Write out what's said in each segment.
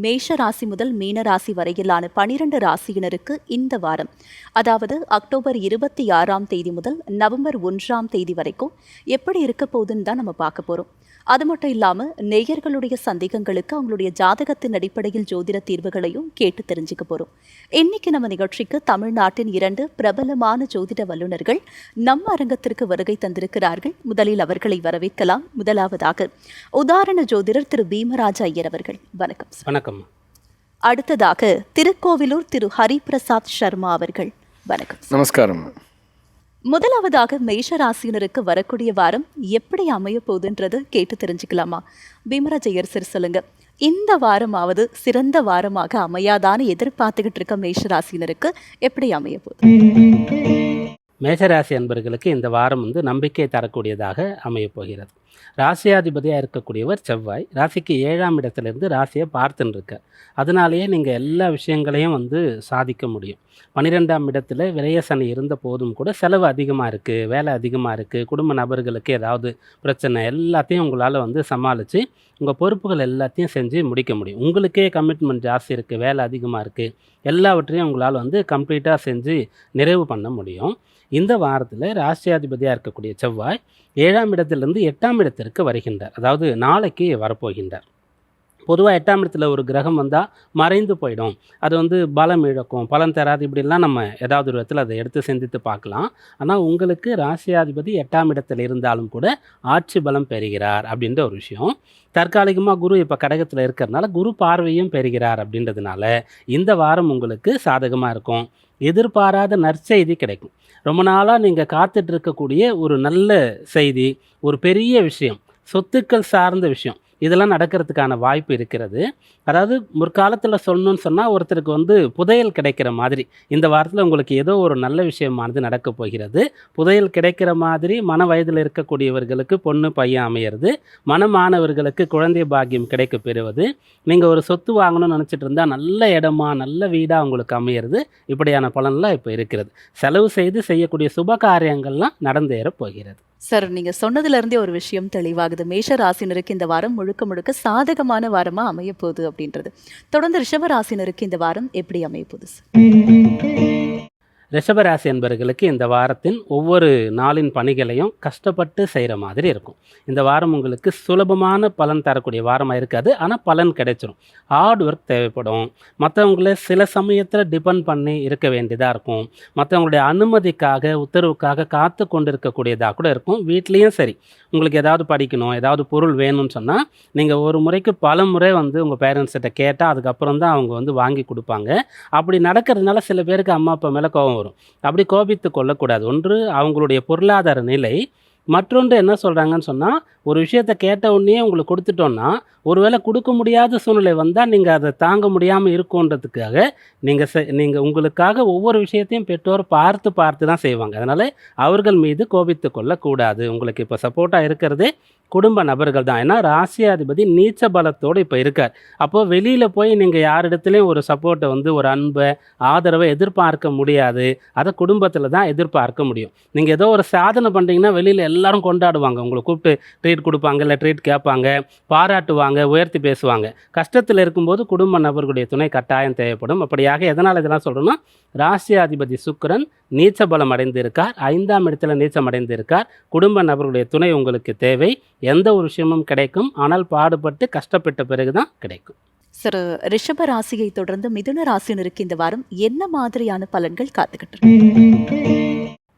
மேஷ ராசி முதல் மீன ராசி வரையிலான 12 ராசியினருக்கு இந்த வாரம், அதாவது அக்டோபர் 26ஆம் தேதி முதல் நவம்பர் 1ஆம் தேதி வரைக்கும் எப்படி இருக்க போகுதுன்னு தான் நம்ம பார்க்க போகிறோம். அது மட்டும் இல்லாமல் நேயர்களுடைய சந்தேகங்களுக்கு அவங்களுடைய ஜாதகத்தின் அடிப்படையில் ஜோதிட தீர்வுகளையும் கேட்டு தெரிஞ்சுக்க போகிறோம். இன்னைக்கு நம்ம நிகழ்ச்சிக்கு தமிழ்நாட்டின் 2 பிரபலமான ஜோதிட வல்லுநர்கள் நம்ம அரங்கத்திற்கு வருகை தந்திருக்கிறார்கள். முதலில் அவர்களை வரவேற்கலாம். முதலாவதாக உதாரண ஜோதிடர் திரு பீமராஜ ஐயர் அவர்கள். வணக்கம். வணக்கம். அடுத்ததாக திருக்கோவிலூர் திரு ஹரிபிரசாத் சர்மா அவர்கள். வணக்கம். நமஸ்காரம். முதலாவதாக மேஷ ராசியினருக்கு வரக்கூடிய வாரம் எப்படி அமைய போகுதுன்றது கேட்டு தெரிஞ்சுக்கலாமா? பீமராஜ் ஐயர் சார் சொல்லுங்க, இந்த வாரமாவது சிறந்த வாரமாக அமையாதான்னு எதிர்பார்த்துக்கிட்டு இருக்க மேஷ ராசியினருக்கு எப்படி அமைய போகுது? மேஷராசி அன்பர்களுக்கு இந்த வாரம் நம்பிக்கை தரக்கூடியதாக அமையப் போகிறது. ராசியாதிபதியாக இருக்கக்கூடியவர் செவ்வாய் ராசிக்கு 7ஆம் இடத்துலேருந்து ராசியை பார்த்துன்னு இருக்கார். அதனாலேயே நீங்கள் எல்லா விஷயங்களையும் சாதிக்க முடியும். 12ஆம் இடத்துல விரய சனி இருந்த போதும் கூட செலவு அதிகமாக இருக்குது, வேலை அதிகமாக இருக்குது, குடும்ப நபர்களுக்கு ஏதாவது பிரச்சனை எல்லாத்தையும் உங்களால் சமாளித்து உங்கள் பொறுப்புகள் எல்லாத்தையும் செஞ்சு முடிக்க முடியும். உங்களுக்கே கமிட்மெண்ட் ஜாஸ்தி இருக்குது, வேலை அதிகமாக இருக்குது, எல்லாவற்றையும் உங்களால் கம்ப்ளீட்டாக செஞ்சு நிறைவு பண்ண முடியும். இந்த வாரத்தில் ராசியாதிபதியாக இருக்கக்கூடிய செவ்வாய் 7ஆம் இடத்திலிருந்து 8ஆம் இடத்திற்கு வருகின்றார். அதாவது நாளைக்கு வரப்போகின்றார். பொதுவாக 8ஆம் இடத்துல ஒரு கிரகம் வந்தால் மறைந்து போயிடும், அது பலம் இழக்கும், பலன் தராது, இப்படிலாம் நம்ம ஏதாவது ஒரு விதத்தில் அதை எடுத்து சிந்தித்து பார்க்கலாம். ஆனால் உங்களுக்கு ராசியாதிபதி 8ஆம் இடத்தில் இருந்தாலும் கூட ஆட்சி பலம் பெறுகிறார் அப்படின்ற ஒரு விஷயம். தற்காலிகமாக குரு இப்போ கடகத்தில் இருக்கிறதுனால குரு பார்வையும் பெறுகிறார். அப்படின்றதுனால இந்த வாரம் உங்களுக்கு சாதகமாக இருக்கும். எதிர்பாராத நற்செய்தி கிடைக்கும். ரொம்ப நாளாக நீங்கள் காத்துட்டு இருக்கக்கூடிய ஒரு நல்ல செய்தி, ஒரு பெரிய விஷயம், சொத்துக்கள் சார்ந்த விஷயம், இதெல்லாம் நடக்கிறதுக்கான வாய்ப்பு இருக்கிறது. அதாவது முற்காலத்தில் சொல்லணும்னு சொன்னால் ஒருத்தருக்கு புதையல் கிடைக்கிற மாதிரி இந்த வாரத்தில் உங்களுக்கு ஏதோ ஒரு நல்ல விஷயமானது நடக்கப் போகிறது. புதையல் கிடைக்கிற மாதிரி மன வயதில் இருக்கக்கூடியவர்களுக்கு பொண்ணு பையன் அமையிறது, மனமானவர்களுக்கு குழந்தை பாக்கியம் கிடைக்க பெறுவது, நீங்கள் ஒரு சொத்து வாங்கணும்னு நினச்சிட்டு இருந்தால் நல்ல இடமா நல்ல வீடாக உங்களுக்கு அமையிறது, இப்படியான பலன்லாம் இப்போ இருக்கிறது. செலவு செய்து செய்யக்கூடிய சுப காரியங்கள்லாம் நடந்தேற போகிறது. சார், நீங்க சொன்னதுல இருந்தே ஒரு விஷயம் தெளிவாகுது. மேஷ ராசினருக்கு இந்த வாரம் முழுக்க முழுக்க சாதகமான வாரமா அமைய போகுது அப்படின்றது. தொடர்ந்து ரிஷப ராசினருக்கு இந்த வாரம் எப்படி அமைய போகுது சார்? ரிஷபராசி என்பவர்களுக்கு இந்த வாரத்தின் ஒவ்வொரு நாளின் பணிகளையும் கஷ்டப்பட்டு செய்கிற மாதிரி இருக்கும். இந்த வாரம் உங்களுக்கு சுலபமான பலன் தரக்கூடிய வாரமாக இருக்காது, ஆனால் பலன் கிடைச்சிரும். ஹார்ட் ஒர்க் தேவைப்படும். மற்றவங்கள சில சமயத்தில் டிபெண்ட் பண்ணி இருக்க வேண்டியதாக இருக்கும். மற்றவங்களுடைய அனுமதிக்காக உத்தரவுக்காக காத்து கொண்டு இருக்கக்கூடியதாக கூட இருக்கும். வீட்லேயும் சரி, உங்களுக்கு ஏதாவது படிக்கணும், ஏதாவது பொருள் வேணும்னு சொன்னால் நீங்கள் ஒரு முறைக்கு பல முறை உங்கள் பேரண்ட்ஸ்கிட்ட கேட்டால் அதுக்கப்புறம் தான் அவங்க வாங்கி கொடுப்பாங்க. அப்படி நடக்கிறதுனால சில பேருக்கு அம்மா அப்பா மேலே கோபம் வரும். அப்படி கோபித்து கொள்ளக்கூடாது. ஒன்று அவங்களுடைய பொருளாதார நிலை, மற்றொன்று என்ன சொல்கிறாங்கன்னு சொன்னால் ஒரு விஷயத்தை கேட்ட உடனே உங்களுக்கு கொடுத்துட்டோன்னா ஒருவேளை கொடுக்க முடியாத சூழ்நிலை வந்தால் நீங்கள் அதை தாங்க முடியாமல் இருக்குன்றதுக்காக நீங்கள் உங்களுக்காக ஒவ்வொரு விஷயத்தையும் பெற்றோர் பார்த்து தான் செய்வாங்க. அதனால் அவர்கள் மீது கோபித்து கொள்ளக்கூடாது. உங்களுக்கு இப்போ சப்போர்ட்டாக இருக்கிறதே குடும்ப நபர்கள் தான். ஏன்னா ராசியாதிபதி நீச்ச பலத்தோடு இப்போ இருக்கார். அப்போது வெளியில் போய் நீங்கள் யாரிடத்துலையும் ஒரு சப்போர்ட்டை ஒரு அன்பை ஆதரவை எதிர்பார்க்க முடியாது. அதை குடும்பத்தில் தான் எதிர்பார்க்க முடியும். நீங்கள் ஏதோ ஒரு சாதனை பண்ணுறீங்கன்னா வெளியில் எல்லாரும் கொண்டாடுவாங்க, உங்களை கூப்பிட்டு ட்ரீட் கொடுப்பாங்க, இல்லை ட்ரீட் கேட்பாங்க, பாராட்டுவாங்க, உயர்த்தி பேசுவாங்க. கஷ்டத்தில் இருக்கும்போது குடும்ப நபர்களுடைய துணை கட்டாயம் தேவைப்படும். அப்படியாக எதனால் இதெல்லாம் சொல்கிறோன்னா, ராசியாதிபதி சுக்கிரன் நீச்ச பலம் அடைந்திருக்கார், 5ஆம் இடத்துல நீச்சம் அடைந்திருக்கார். குடும்ப நபர்களுடைய துணை உங்களுக்கு தேவை. எந்த ஒரு விஷயமும் கிடைக்கும், ஆனால் பாடுபட்டு கஷ்டப்பட்ட பிறகுதான் கிடைக்கும். சார், ரிஷப ராசியை தொடர்ந்து மிதுன ராசினருக்கு இந்த வாரம் என்ன மாதிரியான பலன்கள் காத்துக்கிட்டு இருக்கு?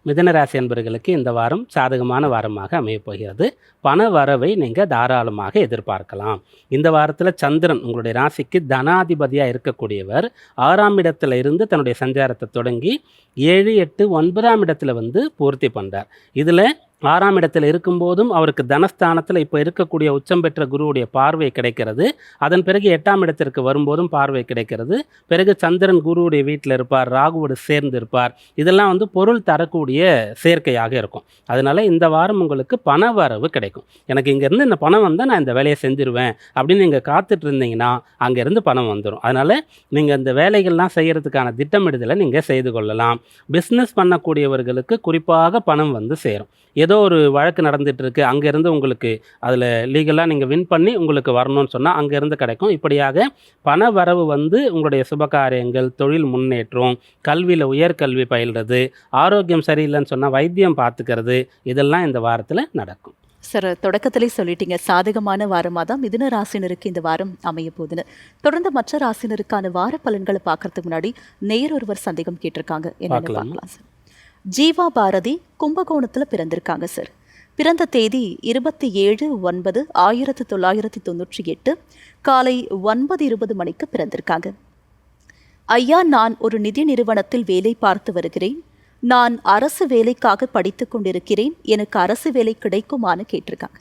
மிதுனராசி என்பவர்களுக்கு இந்த வாரம் சாதகமான வாரமாக அமையப் போகிறது. பண வரவை நீங்கள் தாராளமாக எதிர்பார்க்கலாம். இந்த வாரத்தில் சந்திரன் உங்களுடைய ராசிக்கு தனாதிபதியாக இருக்கக்கூடியவர் 6ஆம் இடத்துல இருந்து தன்னுடைய சஞ்சாரத்தை தொடங்கி 7, 8, 9ஆம் இடத்துல பூர்த்தி பண்ணுறார். இதில் 6ஆம் இடத்தில் இருக்கும்போதும் அவருக்கு தனஸ்தானத்தில் இப்போ இருக்கக்கூடிய உச்சம் பெற்ற குருவுடைய பார்வை கிடைக்கிறது. அதன் பிறகு 8ஆம் இடத்திற்கு வரும்போதும் பார்வை கிடைக்கிறது. பிறகு சந்திரன் குருவுடைய வீட்டில் இருப்பார், ராகுவோடு சேர்ந்து இருப்பார். இதெல்லாம் பொருள் தரக்கூடிய சேர்க்கையாக இருக்கும். அதனால இந்த வாரம் உங்களுக்கு பண வரவு கிடைக்கும். எனக்கு இங்கேருந்து இந்த பணம் வந்தால் நான் இந்த வேலையை செஞ்சிருவேன் அப்படின்னு நீங்கள் காத்துட்டு இருந்தீங்கன்னா அங்கேருந்து பணம் வந்துடும். அதனால் நீங்கள் இந்த வேலைகள்லாம் செய்கிறதுக்கான திட்டமிடுதலை நீங்கள் செய்து கொள்ளலாம். பிஸ்னஸ் பண்ணக்கூடியவர்களுக்கு குறிப்பாக பணம் சேரும். ஏதோ ஒரு வழக்கு நடந்துட்டு இருக்கு, அங்கேருந்து உங்களுக்கு அதில் லீகலாக நீங்கள் வின் பண்ணி உங்களுக்கு வரணும்னு சொன்னால் அங்கேருந்து கிடைக்கும். இப்படியாக பண வரவு வந்து உங்களுடைய சுபகாரியங்கள், தொழில் முன்னேற்றம், கல்வியில் உயர்கல்வி பயில்றது, ஆரோக்கியம் சரியில்லைன்னு சொன்னால் வைத்தியம் பார்த்துக்கிறது, இதெல்லாம் இந்த வாரத்தில் நடக்கும். சார், தொடக்கத்திலே சொல்லிட்டீங்க சாதகமான வாரமாக தான் மிதுன ராசினருக்கு இந்த வாரம் அமைய போகுதுன்னு. தொடர்ந்து மற்ற ராசினருக்கான வார பலன்களை பார்க்கறதுக்கு முன்னாடி ஒருவர் சந்தேகம் கேட்டிருக்காங்க, என்னன்னு பார்க்கலாம் சார். ஜீவா பாரதி கும்பகோணத்தில் பிறந்திருக்காங்க சார். பிறந்த தேதி 27/9/1998 காலை 9:20 மணிக்கு பிறந்திருக்காங்க. ஐயா, நான் ஒரு நிதி நிறுவனத்தில் வேலை பார்த்து வருகிறேன். நான் அரசு வேலைக்காக படித்து கொண்டிருக்கிறேன். எனக்கு அரசு வேலை கிடைக்குமான்னு கேட்டிருக்காங்க.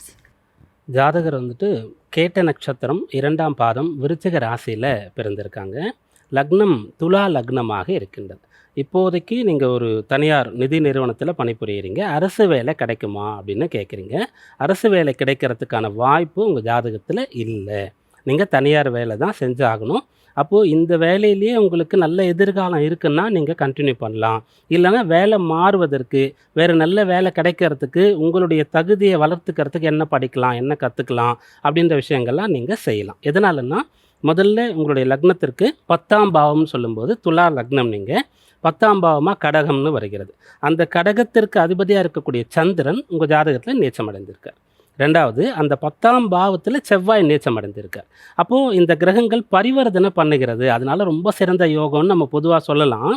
ஜாதகர் வந்துட்டு கேட்ட நட்சத்திரம் 2ஆம் பாதம் விருச்சிக ராசியில் பிறந்திருக்காங்க. லக்னம் துலா லக்னமாக இருக்கின்றது. இப்போதைக்கு நீங்கள் ஒரு தனியார் நிதி நிறுவனத்தில் பணிபுரியுறீங்க. அரசு வேலை கிடைக்குமா அப்படின்னு கேட்குறீங்க. அரசு வேலை கிடைக்கிறதுக்கான வாய்ப்பு உங்கள் ஜாதகத்தில் இல்லை. நீங்கள் தனியார் வேலை தான் செஞ்சாகணும். அப்போது இந்த வேலையிலேயே உங்களுக்கு நல்ல எதிர்காலம் இருக்குன்னா நீங்கள் கண்டினியூ பண்ணலாம். இல்லைன்னா வேலை மாறுவதற்கு, வேறு நல்ல வேலை கிடைக்கிறதுக்கு, உங்களுடைய தகுதியை வளர்த்துக்கிறதுக்கு என்ன படிக்கலாம், என்ன கற்றுக்கலாம் அப்படின்ற விஷயங்கள்லாம் நீங்கள் செய்யலாம். எதனாலன்னா, முதல்ல உங்களுடைய லக்னத்திற்கு 10ஆம் பாவம்னு சொல்லும்போது துலா லக்னம், நீங்கள் 10ஆம் பாவமாக கடகம்னு வருகிறது. அந்த கடகத்திற்கு அதிபதியாக இருக்கக்கூடிய சந்திரன் உங்கள் ஜாதகத்தில் நீச்சம் அடைந்திருக்கார். ரெண்டாவது, அந்த 10ஆம் பாவத்தில் செவ்வாய் நீச்சம் அடைந்திருக்கார். அப்போது இந்த கிரகங்கள் பரிவர்த்தனை பண்ணுகிறது. அதனால ரொம்ப சிறந்த யோகம்னு நம்ம பொதுவாக சொல்லலாம்.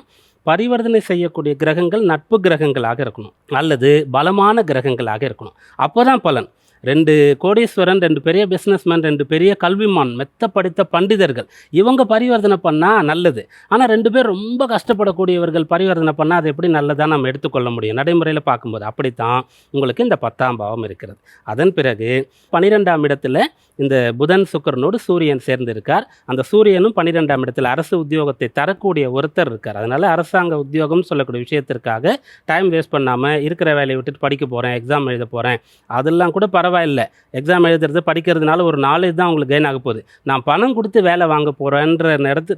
பரிவர்த்தனை செய்யக்கூடிய கிரகங்கள் நட்பு கிரகங்களாக இருக்கணும், அல்லது பலமான கிரகங்களாக இருக்கணும். அப்போ தான் பலன். 2 கோடீஸ்வரன், 2 பெரிய பிஸ்னஸ்மேன், 2 பெரிய கல்விமான், மெத்த படித்த பண்டிதர்கள், இவங்க பரிவர்த்தனை பண்ணால் நல்லது. ஆனால் 2 பேர் ரொம்ப கஷ்டப்படக்கூடியவர்கள் பரிவர்த்தனை பண்ணால் அது எப்படி நல்லதாக நம்ம எடுத்துக்கொள்ள முடியும் நடைமுறையில் பார்க்கும்போது? அப்படித்தான் உங்களுக்கு இந்த 10ஆம் பாவம் இருக்கிறது. அதன் பிறகு 12ஆம் இடத்துல இந்த புதன் சுக்கிரனோடு சூரியன் சேர்ந்திருக்கார். அந்த சூரியனும் 12ஆம் இடத்துல அரசு உத்தியோகத்தை தரக்கூடிய ஒருத்தர் இருக்கார். அதனால் அரசாங்க உத்தியோகம் சொல்லக்கூடிய விஷயத்திற்காக டைம் வேஸ்ட் பண்ணாமல் இருக்கிற வேலையை விட்டுட்டு படிக்க போகிறேன், எக்ஸாம் எழுத போகிறேன், அதெல்லாம் கூட பரவாயில்லை. எக்ஸாம் எழுதுறது படிக்கிறதுனால ஒரு நாலேஜ் தான் உங்களுக்கு கெயின் ஆக போகுது. நான் பணம் கொடுத்து வேலை வாங்க போகிறேன்ற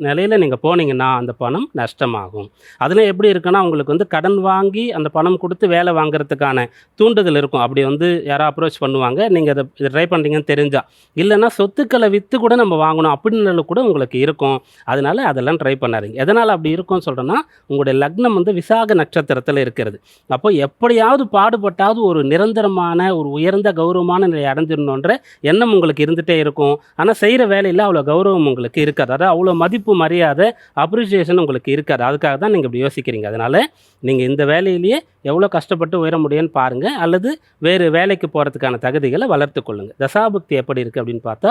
நிலையில் நீங்கள் போனீங்கன்னா அந்த பணம் நஷ்டமாகும். அதில் எப்படி இருக்குன்னா, உங்களுக்கு வந்து கடன் வாங்கி அந்த பணம் கொடுத்து வேலை வாங்குறதுக்கான தூண்டுதல் இருக்கும். அப்படி வந்து யாரோ அப்ரோச் பண்ணுவாங்க, நீங்கள் இதை ட்ரை பண்ணுறீங்கன்னு தெரிஞ்சால். இல்லைன்னா சொத்துக்களை விற்று கூட நம்ம வாங்கணும் அப்படின்னு கூட உங்களுக்கு இருக்கும். அதனால் அதெல்லாம் ட்ரை பண்ணாதீங்க. எதனால் அப்படி இருக்கும்னு சொல்கிறேன்னா, உங்களுடைய லக்னம் வந்து விசாக நட்சத்திரத்தில் இருக்கிறது. அப்போ எப்படியாவது பாடுபட்டாவது ஒரு நிரந்தரமான ஒரு உயர்ந்த கௌரவமான நிலையை அடைஞ்சிடணுன்ற எண்ணம் உங்களுக்கு இருந்துகிட்டே இருக்கும். ஆனால் செய்கிற வேலையில் அவ்வளோ கௌரவம் உங்களுக்கு இருக்காது. அதாவது அவ்வளோ மதிப்பு, மரியாதை, அப்ரிசியேஷன் உங்களுக்கு இருக்காது. அதுக்காக தான் நீங்கள் இப்படி யோசிக்கிறீங்க. அதனால் நீங்கள் இந்த வேலையிலேயே எவ்வளோ கஷ்டப்பட்டு உயர முடியும்னு பாருங்கள், அல்லது வேறு வேலைக்கு போகிறதுக்கான தகுதிகளை வளர்த்து கொள்ளுங்கள். தசாபுக்தி எப்படி இருக்குது அப்படின்னு பார்த்தா,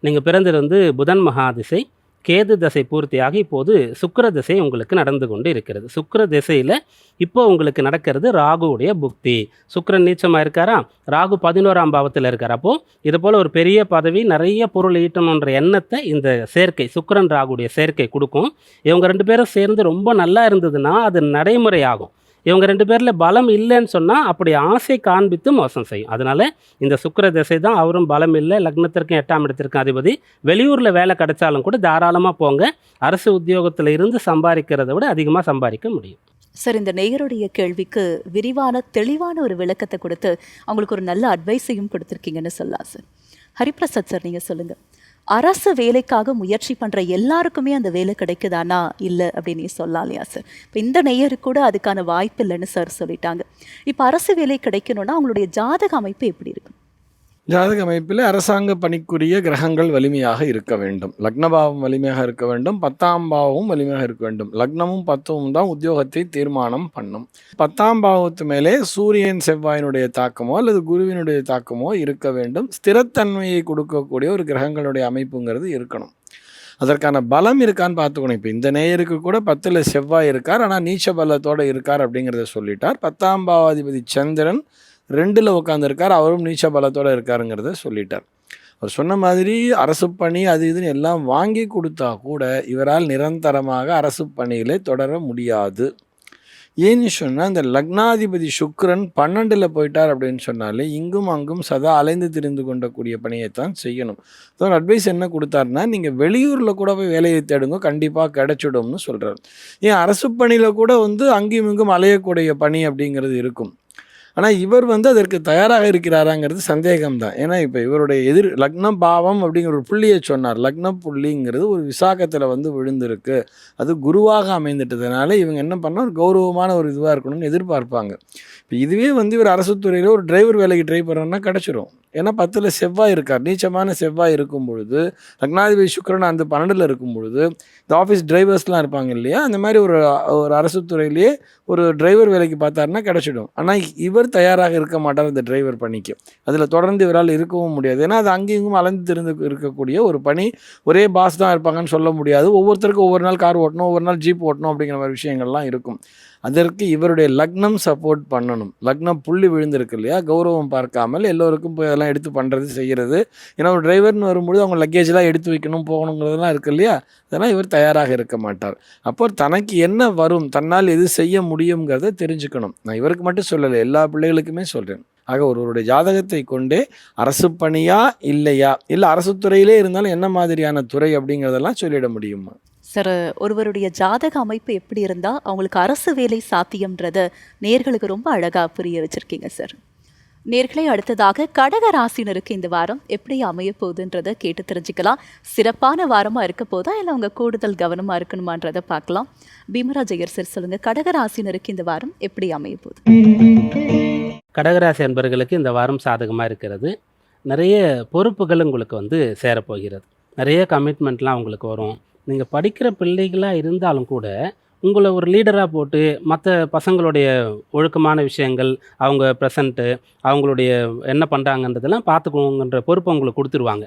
நீங்கள் பிறந்தது வந்து புதன் மகாதிசை, கேது தசை பூர்த்தியாகி இப்போது சுக்கிர திசை உங்களுக்கு நடந்து கொண்டு இருக்கிறது. சுக்கிர திசையில் இப்போ உங்களுக்கு நடக்கிறது ராகுவுடைய புக்தி. சுக்கிரன் நீச்சமாக இருக்காரா, ராகு 11ஆம் பாவத்தில் இருக்கார். அப்போது இது போல் ஒரு பெரிய பதவி, நிறைய பொருள் ஈட்டணுன்ற எண்ணத்தை இந்த சேர்க்கை, சுக்கிரன் ராகுடைய சேர்க்கை கொடுக்கும். இவங்க 2 பேரும் சேர்ந்து ரொம்ப நல்லா இருந்ததுன்னா அது நடைமுறையாகும். இவங்க 2 பேரில் பலம் இல்லைன்னு சொன்னால் அப்படி ஆசை காண்பித்து மோசம் செய்யும். அதனால் இந்த சுக்கிர திசை தான், அவரும் பலம் இல்லை, லக்னத்திற்கும் 8ஆம் இடத்திற்கும் அதிபதி. வெளியூரில் வேலை கிடைச்சாலும் கூட தாராளமாக போங்க. அரசு உத்தியோகத்தில் இருந்து சம்பாதிக்கிறத விட அதிகமாக சம்பாதிக்க முடியும். சார், இந்த நேயருடைய கேள்விக்கு விரிவான தெளிவான ஒரு விளக்கத்தை கொடுத்து அவங்களுக்கு ஒரு நல்ல அட்வைஸையும் கொடுத்துருக்கீங்கன்னு சொல்லலாம் சார். ஹரிபிரசாத் சார், நீங்கள் சொல்லுங்கள். அரசு வேலைக்காக முயற்சி பண்ணுற எல்லாருக்குமே அந்த வேலை கிடைக்குதானா இல்லை அப்படின்னு சொல்லலாம் இல்லையா சார்? இப்போ இந்த நேயருக்கு கூட அதுக்கான வாய்ப்பு இல்லைன்னு சார் சொல்லிட்டாங்க. இப்போ அரசு வேலை கிடைக்கணும்னா அவங்களுடைய ஜாதக அமைப்பு எப்படி இருக்கும்? ஜாதக அமைப்பில் அரசாங்க பணிக்குரிய கிரகங்கள் வலிமையாக இருக்க வேண்டும். லக்னபாவம் வலிமையாக இருக்க வேண்டும். 10ஆம் பாவமும் வலிமையாக இருக்க வேண்டும். லக்னமும் 10ம் தான் உத்தியோகத்தை தீர்மானம் பண்ணும். 10ஆம் பாவத்து மேலே சூரியன் செவ்வாயினுடைய தாக்கமோ அல்லது குருவினுடைய தாக்கமோ இருக்க வேண்டும். ஸ்திரத்தன்மையை கொடுக்கக்கூடிய ஒரு கிரகங்களுடைய அமைப்புங்கிறது இருக்கணும். அதற்கான பலம் இருக்கான்னு பார்த்துக்கணும். இப்போ இந்த நேயருக்கு கூட 10ல் செவ்வாய் இருக்கார், ஆனால் நீச்ச பலத்தோடு இருக்கார் அப்படிங்கிறத சொல்லிட்டார். 10ஆம் பாவாதிபதி சந்திரன் 2ல் உட்காந்துருக்கார், அவரும் நீச்ச பலத்தோடு இருக்காருங்கிறத சொல்லிட்டார். அவர் சொன்ன மாதிரி அரசு பணி அது இதுன்னு எல்லாம் வாங்கி கொடுத்தா கூட இவரால் நிரந்தரமாக அரசு பணியிலே தொடர முடியாது. ஏன்னு சொன்னால், இந்த லக்னாதிபதி சுக்கிரன் 12ல் போயிட்டார் அப்படின்னு சொன்னாலே இங்கும் அங்கும் சதா அலைந்து திரிந்து கொண்டக்கூடிய பணியைத்தான் செய்யணும். ஸோ அட்வைஸ் என்ன கொடுத்தாருன்னா, நீங்கள் வெளியூரில் கூட போய் வேலையை தேடுங்க, கண்டிப்பாக கிடைச்சிடும்னு சொல்கிறார். ஏன் அரசு பணியில் கூட அங்கேயும் இங்கும் அலையக்கூடிய பணி அப்படிங்கிறது இருக்கும். ஆனால் இவர் வந்து அதற்கு தயாராக இருக்கிறாராங்கிறது சந்தேகம்தான். ஏன்னா இப்போ இவருடைய லக்ன பாவம் அப்படிங்கிற ஒரு புள்ளியை சொன்னார். லக்ன புள்ளிங்கிறது ஒரு விசாகத்தில் வந்து விழுந்திருக்கு, அது குருவாக அமைந்துட்டதுனால இவங்க என்ன பண்ணால் ஒரு கௌரவமான ஒரு இதுவாக இருக்கணும்னு எதிர்பார்ப்பாங்க. இப்போ இதுவே வந்து இவர் அரசு துறையில் ஒரு டிரைவர் வேலைக்கு ட்ரை பண்ணுறோன்னா கிடச்சிரும். ஏன்னா 10ல் செவ்வாய் இருக்கார், நீச்சமான செவ்வாய் இருக்கும் பொழுது, லக்னாதிபதி சுக்கிரன் அந்த 12ல் இருக்கும் பொழுது, இந்த ஆஃபீஸ் டிரைவர்ஸ்லாம் இருப்பாங்க இல்லையா, அந்த மாதிரி ஒரு ஒரு அரசு துறையிலேயே ஒரு டிரைவர் வேலைக்கு பார்த்தாருன்னா கிடச்சிடும். ஆனால் இவர் தயாராக இருக்க மாட்டார் அந்த டிரைவர் பணிக்கு. அதில் தொடர்ந்து இவரால் இருக்கவும் முடியாது. ஏன்னா அது அங்கேயும் அலைந்து திரிந்து இருக்கக்கூடிய ஒரு பணி. ஒரே பாஸ் தான் இருப்பாங்கன்னு சொல்ல முடியாது. ஒவ்வொருத்தருக்கும் ஒவ்வொரு நாள் கார் ஓட்டணும், ஒவ்வொரு நாள் ஜீப் ஓட்டணும் அப்படிங்கிற மாதிரி விஷயங்கள்லாம் இருக்கும். அதற்கு இவருடைய லக்னம் சப்போர்ட் பண்ணணும். லக்னம் புள்ளி விழுந்திருக்கு இல்லையா, கௌரவம் பார்க்காமல் எல்லோருக்கும் போய் அதெல்லாம் எடுத்து பண்ணுறது செய்கிறது. ஏன்னா ஒரு டிரைவர்னு வரும்பொழுது அவங்க லக்கேஜெலாம் எடுத்து வைக்கணும், போகணுங்கிறதெல்லாம் இருக்குது இல்லையா, அதெல்லாம் இவர் தயாராக இருக்க மாட்டார். அப்போ தனக்கு என்ன வரும், தன்னால் எது செய்ய முடியுங்கிறத தெரிஞ்சுக்கணும். நான் இவருக்கு மட்டும் சொல்லலை, எல்லா பிள்ளைகளுக்குமே சொல்கிறேன். ஆக ஒருவருடைய ஜாதகத்தை கொண்டே அரசு பணியா இல்லையா, இல்லை அரசு துறையிலே இருந்தாலும் என்ன மாதிரியான துறை அப்படிங்கிறதெல்லாம் சொல்லிட முடியுமா? சார், ஒருவருடைய ஜாதக அமைப்பு எப்படி இருந்தால் அவங்களுக்கு அரசு வேலை சாத்தியம்ன்றத நேர்களுக்கு ரொம்ப அழகாக புரிய வச்சுருக்கீங்க சார். நேர்களை அடுத்ததாக கடக ராசினருக்கு இந்த வாரம் எப்படி அமைய போகுதுன்றதை கேட்டு தெரிஞ்சுக்கலாம். சிறப்பான வாரமாக இருக்க போதா இல்லை அவங்க கூடுதல் கவனமாக இருக்கணுமான்றதை பார்க்கலாம். பீமராஜ் ஐயர் சார் சொல்லுங்கள், கடக ராசினருக்கு இந்த வாரம் எப்படி அமைய போகுது? கடகராசி அன்பர்களுக்கு இந்த வாரம் சாதகமாக இருக்கிறது. நிறைய பொறுப்புகள் உங்களுக்கு வந்து சேரப்போகிறது. நிறைய கமிட்மெண்ட்லாம் உங்களுக்கு வரும். நீங்கள் படிக்கிற பிள்ளைகளாக இருந்தாலும் கூட உங்களை ஒரு லீடராக போட்டு மற்ற பசங்களுடைய ஒழுக்கமான விஷயங்கள், அவங்க ப்ரெசண்ட்டு, அவங்களுடைய என்ன பண்ணுறாங்கன்றதெல்லாம் பார்த்துக்கணுங்கிற பொறுப்பை உங்களுக்கு கொடுத்துருவாங்க.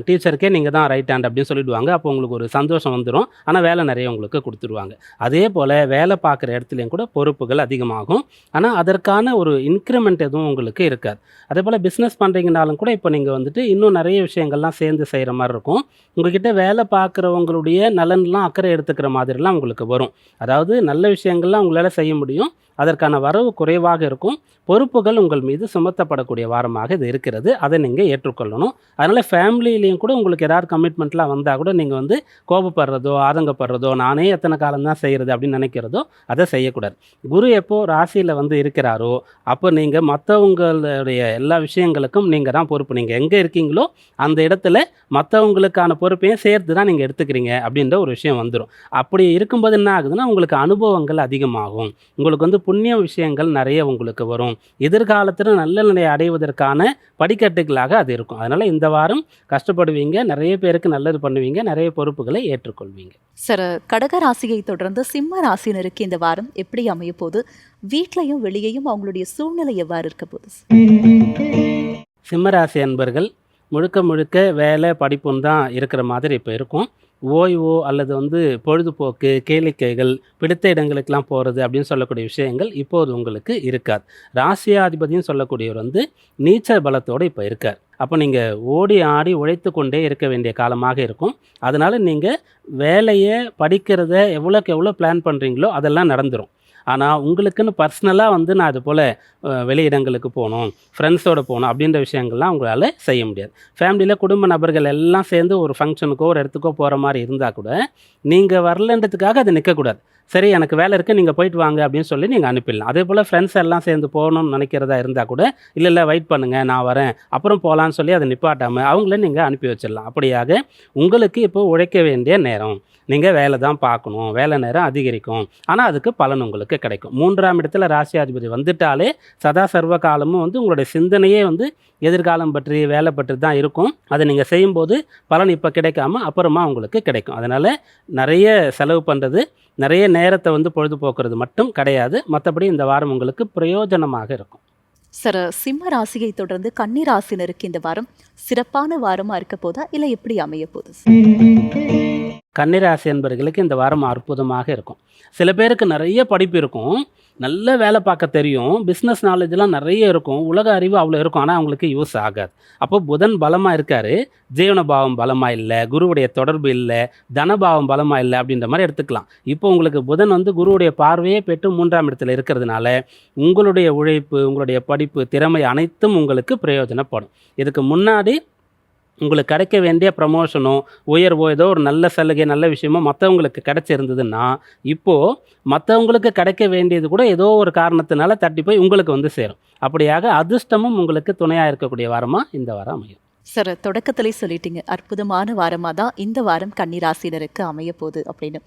டீச்சருக்கே நீங்கள் தான் ரைட் ஹேண்ட் அப்படின்னு சொல்லிவிடுவாங்க. அப்போ உங்களுக்கு ஒரு சந்தோஷம் வந்துடும். ஆனால் வேலை நிறைய உங்களுக்கு கொடுத்துருவாங்க. அதே போல் வேலை பார்க்குற இடத்துலையும் கூட பொறுப்புகள் அதிகமாகும். ஆனால் அதற்கான ஒரு இன்க்ரிமெண்ட் எதுவும் உங்களுக்கு இருக்காது. அதே போல் பிஸ்னஸ் பண்ணுறீங்கனாலும் கூட இப்போ நீங்கள் வந்துட்டு இன்னும் நிறைய விஷயங்கள்லாம் சேர்ந்து செய்கிற மாதிரி இருக்கும். உங்கள்கிட்ட வேலை பார்க்குறவங்களுடைய நலன்லாம் அக்கறை எடுத்துக்கிற மாதிரிலாம் உங்களுக்கு வரும். அதாவது நல்ல விஷயங்கள்லாம் உங்களால் செய்ய முடியும், அதற்கான வரவு குறைவாக இருக்கும். பொறுப்புகள் உங்கள் மீது சுமத்தப்படக்கூடிய வாரமாக இது இருக்கிறது. அதை நீங்கள் ஏற்றுக்கொள்ளணும். அதனால் ஃபேமிலியிலையும் கூட உங்களுக்கு ஏதாவது கமிட்மெண்ட்லாம் வந்தால் கூட நீங்கள் வந்து கோபப்படுறதோ, ஆதங்கப்படுறதோ, நானே எத்தனை காலம் தான் செய்கிறது அப்படின்னு நினைக்கிறதோ அதை செய்யக்கூடாது. குரு எப்போ ராசியில் வந்து இருக்கிறாரோ அப்போ நீங்கள் மற்றவங்களுடைய எல்லா விஷயங்களுக்கும் நீங்கள் தான் பொறுப்பு. நீங்கள் எங்கே இருக்கீங்களோ அந்த இடத்துல மற்றவங்களுக்கான பொறுப்பையும் சேர்த்து தான் நீங்கள் எடுத்துக்கிறீங்க அப்படின்ற ஒரு விஷயம் வந்துடும். அப்படி இருக்கும்போது என்ன ஆகுதுன்னா உங்களுக்கு அனுபவங்கள் அதிகமாகும். உங்களுக்கு வந்து புண்ணிய விஷயங்கள் நிறைய உங்களுக்கு வரும். எதிர்காலத்தில் நல்ல நிலையை அடைவதற்கான படிக்கட்டுகளாக அது இருக்கும். அதனால் இந்த வாரம் கஷ்டப்படுவீங்க, நிறைய பேருக்கு நல்லது பண்ணுவீங்க, நிறைய பொறுப்புகளை ஏற்றுக்கொள்வீங்க. சார், கடக ராசியை தொடர்ந்து சிம்ம ராசினருக்கு இந்த வாரம் எப்படி அமைய போகுது? வீட்லையும் வெளியையும் அவங்களுடைய சூழ்நிலை எவ்வாறு இருக்க போகுது? சிம்மராசி அன்பர்கள் முழுக்க முழுக்க வேலை படிப்புன்னு தான் இருக்கிற மாதிரி இப்போ இருக்கும். ஓய்வோ அல்லது வந்து பொழுதுபோக்கு, கேளிக்கைகள், பிடித்த இடங்களுக்கெல்லாம் போகிறது அப்படின்னு சொல்லக்கூடிய விஷயங்கள் இப்போது உங்களுக்கு இருக்காது. ராசியாதிபதியும் சொல்லக்கூடியவர் வந்து நீச்ச பலத்தோடு இப்போ இருக்கார். அப்போ நீங்கள் ஓடி ஆடி உழைத்து கொண்டே இருக்க வேண்டிய காலமாக இருக்கும். அதனால் நீங்கள் வேலையை படிக்கிறத எவ்வளோக்கு எவ்வளோ பிளான் பண்ணுறீங்களோ அதெல்லாம் நடந்துடும். ஆனால் உங்களுக்குன்னு பர்சனலாக வந்து நான் அது போல் வெளியிடங்களுக்கு போகணும், ஃப்ரெண்ட்ஸோடு போகணும் அப்படின்ற விஷயங்கள்லாம் உங்களால் செய்ய முடியாது. ஃபேமிலியில் குடும்ப நபர்கள் எல்லாம் சேர்ந்து ஒரு ஃபங்க்ஷனுக்கோ ஒரு இடத்துக்கோ போகிற மாதிரி இருந்தால் கூட நீங்கள் வரலன்றதுக்காக அது நிற்கக்கூடாது. சரி, எனக்கு வேலை இருக்குது, நீங்கள் போயிட்டு வாங்க அப்படின்னு சொல்லி நீங்கள் அனுப்பிடலாம். அதே போல் ஃப்ரெண்ட்ஸ் எல்லாம் சேர்ந்து போகணும்னு நினைக்கிறதா இருந்தால் கூட இல்லை வெயிட் பண்ணுங்கள், நான் வரேன், அப்புறம் போகலான்னு சொல்லி அதை நிப்பாட்டாமல் அவங்கள நீங்கள் அனுப்பி வச்சிடலாம். அப்படியாக உங்களுக்கு இப்போ உழைக்க வேண்டிய நேரம், நீங்கள் வேலை தான் பார்க்கணும், வேலை நேரம் அதிகரிக்கும். ஆனால் அதுக்கு பலன் உங்களுக்கு கிடைக்கும். 3ஆம் இடத்துல ராசியாதிபதி வந்துட்டாலே சதா சர்வ காலமும் வந்து உங்களுடைய சிந்தனையே வந்து எதிர்காலம் பற்றி வேலை பற்றி தான் இருக்கும். அதை நீங்கள் செய்யும்போது பலன் இப்போ கிடைக்காம அப்புறமா உங்களுக்கு கிடைக்கும். அதனால் நிறைய செலவு பண்ணுறது, நிறைய நேரத்தை வந்து பொழுதுபோக்குறது மட்டும் கிடையாது. மற்றபடி இந்த வாரம் உங்களுக்கு பிரயோஜனமாக இருக்கும். சார், சிம்ம ராசியை தொடர்ந்து கன்னி ராசினருக்கு இந்த வாரம் சிறப்பான வாரமாக இருக்க போதா இல்லை எப்படி அமைய போகுது? கன்னிராசி என்பவர்களுக்கு இந்த வாரம் அற்புதமாக இருக்கும். சில பேருக்கு நிறைய படிப்பு இருக்கும், நல்ல வேலை பார்க்க தெரியும், பிஸ்னஸ் நாலேஜெலாம் நிறைய இருக்கும், உலக அறிவு அவ்வளோ இருக்கும், ஆனால் அவங்களுக்கு யூஸ் ஆகாது. அப்போ புதன் பலமாக இருக்கார், ஜீவனபாவம் பலமாக இல்லை, குருவுடைய தொடர்பு இல்லை, தனபாவம் பலமாக இல்லை அப்படின்ற மாதிரி எடுத்துக்கலாம். இப்போ உங்களுக்கு புதன் வந்து குருவுடைய பார்வையே பெற்று 3ஆம் இடத்துல இருக்கிறதுனால உங்களுடைய உழைப்பு, உங்களுடைய படிப்பு, திறமை அனைத்தும் உங்களுக்கு பிரயோஜனப்படும். இதுக்கு முன்னாடி உங்களுக்கு கிடைக்க வேண்டிய ப்ரமோஷனோ உயர்வோ ஏதோ ஒரு நல்ல சலுகை நல்ல விஷயமோ மற்றவங்களுக்கு கிடைச்சிருந்ததுன்னா இப்போது மற்றவங்களுக்கு கிடைக்க வேண்டியது கூட ஏதோ ஒரு காரணத்தினால தட்டி போய் உங்களுக்கு வந்து சேரும். அப்படியாக அதிர்ஷ்டமும் உங்களுக்கு துணையாக இருக்கக்கூடிய வாரமாக இந்த வாரம் அமையும். சார், தொடக்கத்திலே சொல்லிட்டீங்க அற்புதமான வாரமாக தான் இந்த வாரம் கன்னி ராசினருக்கு அமைய போகுது அப்படின்னு.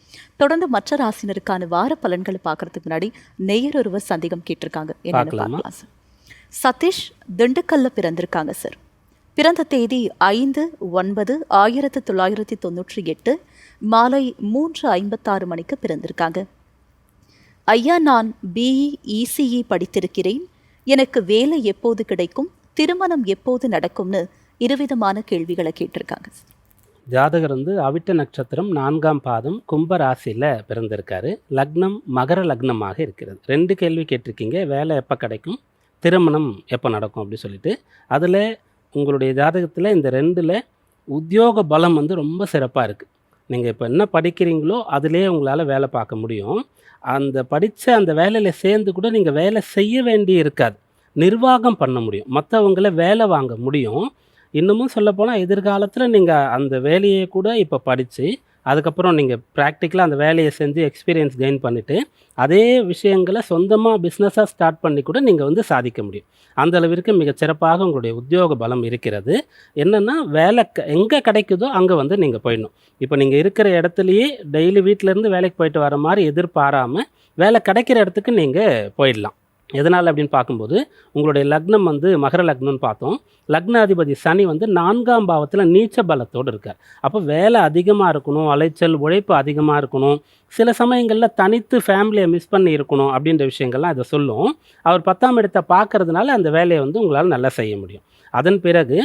தொடர்ந்து மற்ற ராசினருக்கான வார பலன்களை பார்க்கறதுக்கு முன்னாடி நேயர் ஒருவர் சந்தேகம் கேட்டிருக்காங்க, என்னன்னு பார்க்கலாமா? பார்க்கலாம் சார். சதீஷ் திண்டுக்கல்ல பிறந்திருக்காங்க சார். பிறந்த தேதி 5/9/1998 மாலை 3:56 மணிக்கு பிறந்திருக்காங்க. ஐயா, நான் பிஇ இசிஇ படித்திருக்கிறேன். எனக்கு வேலை எப்போது கிடைக்கும், திருமணம் எப்போது நடக்கும்னு இருவிதமான கேள்விகளை கேட்டிருக்காங்க. ஜாதகர் வந்து அவிட்ட நட்சத்திரம் 4ஆம் பாதம் கும்ப ராசியில் பிறந்திருக்காரு. லக்னம் மகர லக்னமாக இருக்கிறது. 2 கேள்வி கேட்டிருக்கீங்க. வேலை எப்போ கிடைக்கும், திருமணம் எப்போ நடக்கும் அப்படி சொல்லிட்டு. அதில் உங்களுடைய ஜாதகத்தில் இந்த 2ல் உத்தியோக பலம் வந்து ரொம்ப சிறப்பாக இருக்குது. நீங்கள் இப்போ என்ன படிக்கிறீங்களோ அதிலே உங்களால் வேலை பார்க்க முடியும். அந்த படித்த அந்த வேலையில் சேர்ந்து கூட நீங்கள் வேலை செய்ய வேண்டி இருக்காது. நிர்வாகம் பண்ண முடியும், மற்றவங்கள வேலை வாங்க முடியும். இன்னமும் சொல்லப்போனால் எதிர்காலத்தில் நீங்கள் அந்த வேலையை கூட இப்போ படித்து அதுக்கப்புறம் நீங்கள் ப்ராக்டிக்கலாக அந்த வேலையை செஞ்சு எக்ஸ்பீரியன்ஸ் கெயின் பண்ணிவிட்டு அதே விஷயங்களை சொந்தமாக பிஸ்னஸாக ஸ்டார்ட் பண்ணி கூட நீங்கள் வந்து சாதிக்க முடியும். அந்த அளவிற்கு மிகச்சிறப்பாக உங்களுடைய உத்தியோக பலம் இருக்கிறது. என்னென்னா வேலை எங்கே கிடைக்குதோ அங்கே வந்து நீங்கள் போயிடணும். இப்போ நீங்கள் இருக்கிற இடத்துலையே டெய்லி வீட்டிலேருந்து வேலைக்கு போயிட்டு வர மாதிரி எதிர்பாராமல் வேலை கிடைக்கிற இடத்துக்கு நீங்கள் போயிடலாம். எதனால் அப்படின்னு பார்க்கும்போது உங்களுடைய லக்னம் வந்து மகர லக்னம்னு பார்த்தோம். லக்னாதிபதி சனி வந்து 4ஆம் பாவத்தில் நீச்ச பலத்தோடு இருக்கார். அப்போ வேலை அதிகமாக இருக்கணும், அலைச்சல் உழைப்பு அதிகமாக இருக்கணும், சில சமயங்களில் தனித்து ஃபேமிலியை மிஸ் பண்ணி இருக்கணும் அப்படின்ற விஷயங்கள்லாம் இதை சொல்லும். அவர் 10ஆம் இடத்தை பார்க்கறதுனால அந்த வேலையை வந்து உங்களால் நல்லா செய்ய முடியும். அதன் பிறகு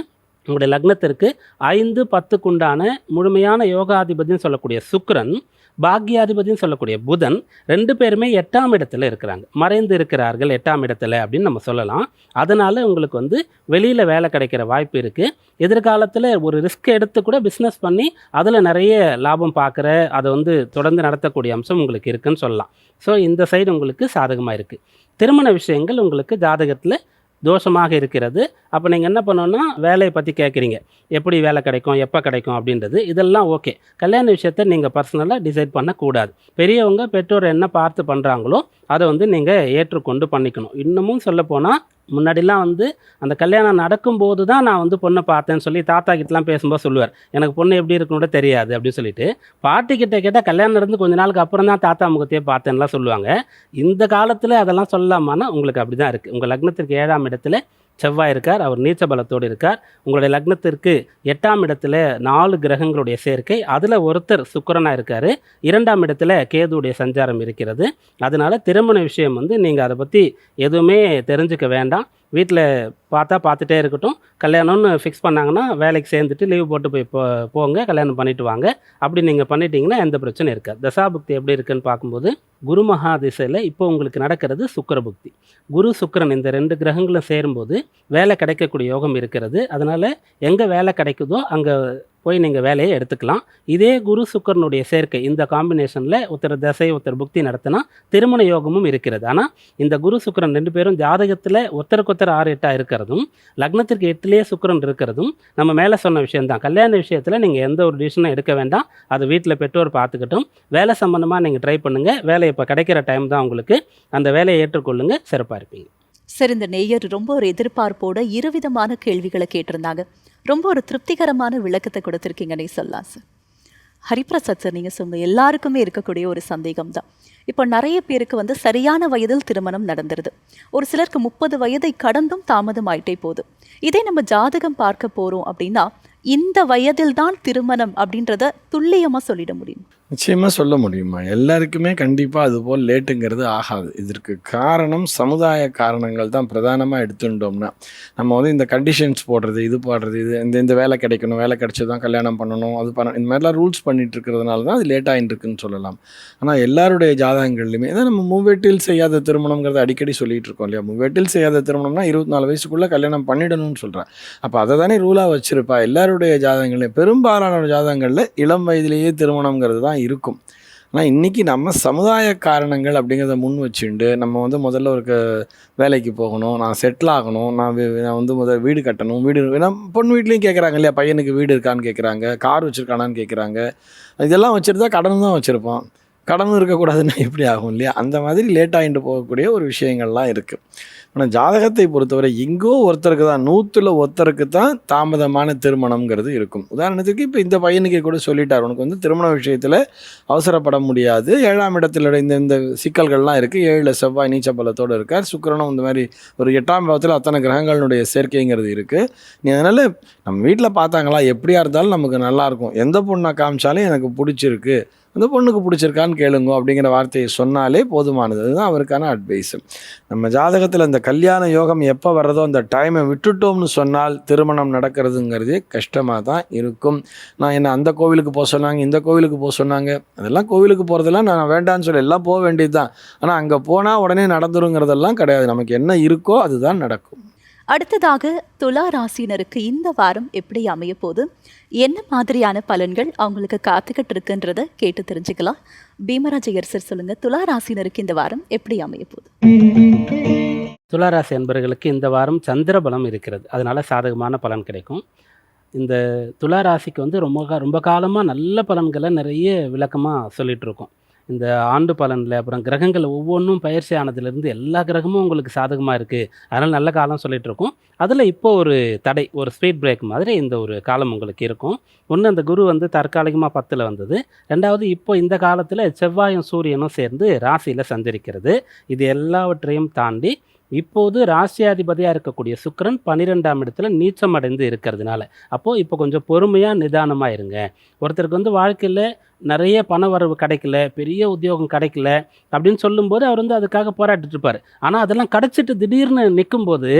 உங்களுடைய லக்னத்திற்கு 5, 10க்குண்டான முழுமையான யோகாதிபதினு சொல்லக்கூடிய சுக்கிரன், பாக்யாதிபதினு சொல்லக்கூடிய புதன் 2 பேருமே 8ஆம் இடத்துல இருக்கிறாங்க. மறைந்து இருக்கிறார்கள் 8ஆம் இடத்துல அப்படின்னு நம்ம சொல்லலாம். அதனால் உங்களுக்கு வந்து வெளியில் வேலை கிடைக்கிற வாய்ப்பு இருக்குது. எதிர்காலத்தில் ஒரு ரிஸ்க் எடுத்து கூட பிஸ்னஸ் பண்ணி அதில் நிறைய லாபம் பார்க்குற அதை வந்து தொடர்ந்து நடத்தக்கூடிய அம்சம் உங்களுக்கு இருக்குன்னு சொல்லலாம். ஸோ இந்த சைடு உங்களுக்கு சாதகமாக இருக்குது. திருமண விஷயங்கள் உங்களுக்கு ஜாதகத்தில் தோஷமாக இருக்கிறது. அப்போ நீங்கள் என்ன பண்ணணும்னா வேலையை பற்றி கேட்குறீங்க, எப்படி வேலை கிடைக்கும், எப்போ கிடைக்கும் அப்படின்றது இதெல்லாம் ஓகே. கல்யாண விஷயத்தை நீங்கள் பர்சனலாக டிசைட் பண்ணக்கூடாது. பெரியவங்க பெற்றோர் என்ன பார்த்து பண்ணுறாங்களோ அதை வந்து நீங்கள் ஏற்றுக்கொண்டு பண்ணிக்கணும். இன்னமும் சொல்லப்போனால் முன்னாடிலாம் வந்து அந்த கல்யாணம் நடக்கும்போது தான் நான் வந்து பொண்ணை பார்த்தேன்னு சொல்லி தாத்தா கிட்டலாம் பேசும்போது சொல்லுவார், எனக்கு பொண்ணு எப்படி இருக்குன்னு கூட தெரியாது அப்படின்னு சொல்லிட்டு. பாட்டிக்கிட்ட கேட்டால் கல்யாணம் நடந்து கொஞ்ச நாளுக்கு அப்புறம் தான் தாத்தா முகத்தையே பார்த்தேன்லாம் சொல்லுவாங்க. இந்த காலத்தில் அதெல்லாம் சொல்லலாமான்னா உங்களுக்கு அப்படி தான் இருக்குது. உங்கள் லக்னத்திற்கு 7ஆம் இடத்துல செவ்வாய் இருக்கார், அவர் நீச்ச பலத்தோடு இருக்கார். உங்களுடைய லக்னத்திற்கு 8ஆம் இடத்துல 4 கிரகங்களுடைய சேர்க்கை, அதில் ஒருத்தர் சுக்கிரனாக இருக்கார். 2ஆம் இடத்துல கேதுவுடைய சஞ்சாரம் இருக்கிறது. அதனால் திருமண விஷயம் வந்து நீங்கள் அதை பற்றி எதுவுமே தெரிஞ்சுக்க வேண்டாம். வீட்டில் பார்த்துட்டே இருக்கட்டும். கல்யாணம்னு ஃபிக்ஸ் பண்ணாங்கன்னா வேலைக்கு சேர்ந்துட்டு லீவ் போட்டு போய் போங்க, கல்யாணம் பண்ணிட்டு வாங்க. அப்படி நீங்கள் பண்ணிட்டீங்கன்னா எந்த பிரச்சனையும் இருக்காது. தசாபுக்தி எப்படி இருக்குன்னு பார்க்கும்போது குரு மகா திசையில் இப்போ உங்களுக்கு நடக்கிறது சுக்கிர புக்தி. குரு சுக்கிரன் இந்த 2 கிரகங்களும் சேரும்போது வேலை கிடைக்கக்கூடிய யோகம் இருக்கிறது. அதனால் எங்கே வேலை கிடைக்குதோ அங்கே போய் நீங்கள் வேலையை எடுத்துக்கலாம். இதே குரு சுக்கரனுடைய சேர்க்கை இந்த காம்பினேஷனில் ஒருத்தர் தசை ஒருத்தர் புக்தி நடத்தினா திருமண யோகமும் இருக்கிறது. ஆனால் இந்த குரு சுக்கரன் 2 பேரும் ஜாதகத்தில் ஒருத்தருக்கொத்தர் 6, 8 இருக்கிறதும் லக்னத்திற்கு 8லேயே சுக்கிரன் இருக்கிறதும் நம்ம மேலே சொன்ன விஷயம்தான். கல்யாண விஷயத்தில் நீங்கள் எந்த ஒரு டிசிஷனும் எடுக்க வேண்டாம். அது வீட்டில் பெற்றோர் பார்த்துக்கிட்டும். வேலை சம்மந்தமாக நீங்கள் ட்ரை பண்ணுங்கள். வேலை இப்போ கிடைக்கிற டைம் தான் உங்களுக்கு. அந்த வேலையை ஏற்றுக்கொள்ளுங்க, சிறப்பாக இருப்பீங்க. சார், இந்த நேயர் ரொம்ப ஒரு எதிர்பார்ப்போட இருவிதமான கேள்விகளை கேட்டிருந்தாங்க. ரொம்ப ஒரு திருப்திகரமான விளக்கத்தை கொடுத்துருக்கீங்கன்னே சொல்லலாம் சார். ஹரிபிரசாத் சார், நீங்கள் சொன்ன எல்லாருக்குமே இருக்கக்கூடிய ஒரு சந்தேகம் தான். இப்போ நிறைய பேருக்கு வந்து சரியான வயதில் திருமணம் நடந்துருது. ஒரு சிலருக்கு 30 வயதை கடந்தும் தாமதம் ஆயிட்டே போகுது. இதே நம்ம ஜாதகம் பார்க்க போகிறோம் அப்படின்னா இந்த வயதில் தான் திருமணம் அப்படின்றத துல்லியமாக சொல்லிட முடியும்? நிச்சயமாக சொல்ல முடியுமா? எல்லாருக்குமே கண்டிப்பாக அதுபோல் லேட்டுங்கிறது ஆகாது. இதற்கு காரணம் சமுதாய காரணங்கள் தான் பிரதானமாக எடுத்துட்டோம்னா. நம்ம வந்து இந்த கண்டிஷன்ஸ் போடுறது, இது போடுறது, இந்த வேலை கிடைக்கணும், வேலை கிடைச்சி தான் கல்யாணம் பண்ணணும், அது இந்த மாதிரிலாம் ரூல்ஸ் பண்ணிட்டு இருக்கிறதுனால தான் அது லேட் ஆகிட்டு இருக்குன்னு சொல்லலாம். ஆனால் எல்லாருடைய ஜாதகங்கள்லையுமே இதான் நம்ம மூவேட்டில் செய்யாத திருமணங்கிறத அடிக்கடி சொல்லிகிட்டு இருக்கோம் இல்லையா? மூவேட்டில் செய்யாத திருமணம்னா 24 வயசுக்குள்ளே கல்யாணம் பண்ணிடணும்னு சொல்கிறேன். அப்போ அதை தானே ரூலாக வச்சுருப்பா. எல்லாருடைய ஜாதகங்களையும் பெரும்பாலான ஜாதகங்களில் இளம் வயதிலேயே திருமணங்கிறது தான் இருக்கும். ஆனால் இன்றைக்கி நம்ம சமுதாய காரணங்கள் அப்படிங்கிறத முன் வச்சுண்டு நம்ம வந்து முதல்ல ஒரு வேலைக்கு போகணும், நான் செட்டில் ஆகணும், நான் வந்து முதல்ல வீடு கட்டணும், வீடு ஏன்னா பொண்ணு வீட்லேயும் கேட்குறாங்க இல்லையா, பையனுக்கு வீடு இருக்கான்னு கேட்குறாங்க, கார் வச்சுருக்கானான்னு கேட்குறாங்க. இதெல்லாம் வச்சுருந்தா கடனும் தான் வச்சுருப்போம், கடனும் இருக்கக்கூடாதுன்னா எப்படி ஆகும் இல்லையா? அந்த மாதிரி லேட் ஆகிட்டு போகக்கூடிய ஒரு விஷயங்கள்லாம் இருக்குது. ஆனால் ஜாதகத்தை பொறுத்தவரை எங்கோ ஒருத்தருக்கு தான், 100ல் ஒருத்தருக்கு தான் தாமதமான திருமணம்ங்கிறது இருக்கும். உதாரணத்துக்கு இப்போ இந்த பையனுக்கு கூட சொல்லிட்டார், உனக்கு வந்து திருமண விஷயத்தில் அவசரப்பட முடியாது, 7ஆம் இடத்துல இந்த சிக்கல்கள்லாம் இருக்குது, 7ல் செவ்வாய் நீச்ச பலத்தோடு இருக்கார், சுக்கிரனும் இந்த மாதிரி ஒரு 8ஆம் பாவத்தில் அத்தனை கிரகங்களுடைய சேர்க்கைங்கிறது இருக்குது. நீ அதனால் நம்ம வீட்டில் பார்த்தாங்களா, எப்படியா இருந்தாலும் நமக்கு நல்லாயிருக்கும், எந்த பொண்ணை காமிச்சாலும் எனக்கு பிடிச்சிருக்கு, அந்த பொண்ணுக்கு பிடிச்சிருக்கான்னு கேளுங்க அப்படிங்கிற வார்த்தையை சொன்னாலே போதுமானது. அதுதான் அவருக்கான அட்வைஸு. நம்ம ஜாதகத்தில் இந்த கல்யாண யோகம் எப்போ வர்றதோ அந்த டைமை விட்டுட்டோம்னு சொன்னால் திருமணம் நடக்கிறதுங்கிறதே கஷ்டமாக தான் இருக்கும். நான் என்ன அந்த கோவிலுக்கு போக சொன்னாங்க, இந்த கோவிலுக்கு போக சொன்னாங்க, அதெல்லாம் கோவிலுக்கு போகிறதெல்லாம் நான் வேண்டான்னு சொல்லி எல்லாம் போக வேண்டியது தான். ஆனால் அங்கே போனால் உடனே நடந்துருங்கிறதெல்லாம் கிடையாது. நமக்கு என்ன இருக்கோ அதுதான் நடக்கும். அடுத்ததாக துலா ராசினருக்கு இந்த வாரம் எப்படி அமைய போகுது, என்ன மாதிரியான பலன்கள் அவங்களுக்கு காத்துக்கிட்டு இருக்குன்றத கேட்டு தெரிஞ்சுக்கலாம். பீமராஜயர் சார் சொல்லுங்க, துலா ராசினருக்கு இந்த வாரம் எப்படி அமைய போகுது? துளாராசி அன்பர்களுக்கு இந்த வாரம் சந்திர பலம் இருக்கிறது, அதனால சாதகமான பலன் கிடைக்கும். இந்த துளாராசிக்கு வந்து ரொம்ப காலமாக நல்ல பலன்களை நிறைய விளக்கமாக சொல்லிட்டு இருக்கோம். இந்த ஆண்டு பலனில் அப்புறம் கிரகங்கள் ஒவ்வொன்றும் பயிற்சி ஆனதுலேருந்து எல்லா கிரகமும் உங்களுக்கு சாதகமாக இருக்குது, அதனால் நல்ல காலம் சொல்லிட்டு இருக்கோம். அதில் இப்போ ஒரு தடை, ஒரு ஸ்பீட் பிரேக் மாதிரி இந்த ஒரு காலம் உங்களுக்கு இருக்கும். ஒன்று, அந்த குரு வந்து தற்காலிகமாக 10ல் வந்தது. ரெண்டாவது, இப்போ இந்த காலத்தில் செவ்வாயும் சூரியனும் சேர்ந்து ராசியில் சஞ்சரிக்கிறது. இது எல்லாவற்றையும் தாண்டி இப்போது ராசியாதிபதியாக இருக்கக்கூடிய சுக்கிரன் 12ஆம் இடத்துல நீச்சம் அடைந்து இருக்கிறதுனால, அப்போது இப்போ கொஞ்சம் பொறுமையாக நிதானமாக இருங்க. ஒருத்தருக்கு வந்து வாழ்க்கையில் நிறைய பண வரவு கிடைக்கல, பெரிய உத்தியோகம் கிடைக்கல அப்படின்னு சொல்லும்போது அவர் வந்து அதுக்காக போராடிட்டு இருப்பார். ஆனால் அதெல்லாம் கிடச்சிட்டு திடீர்னு நிற்கும்போது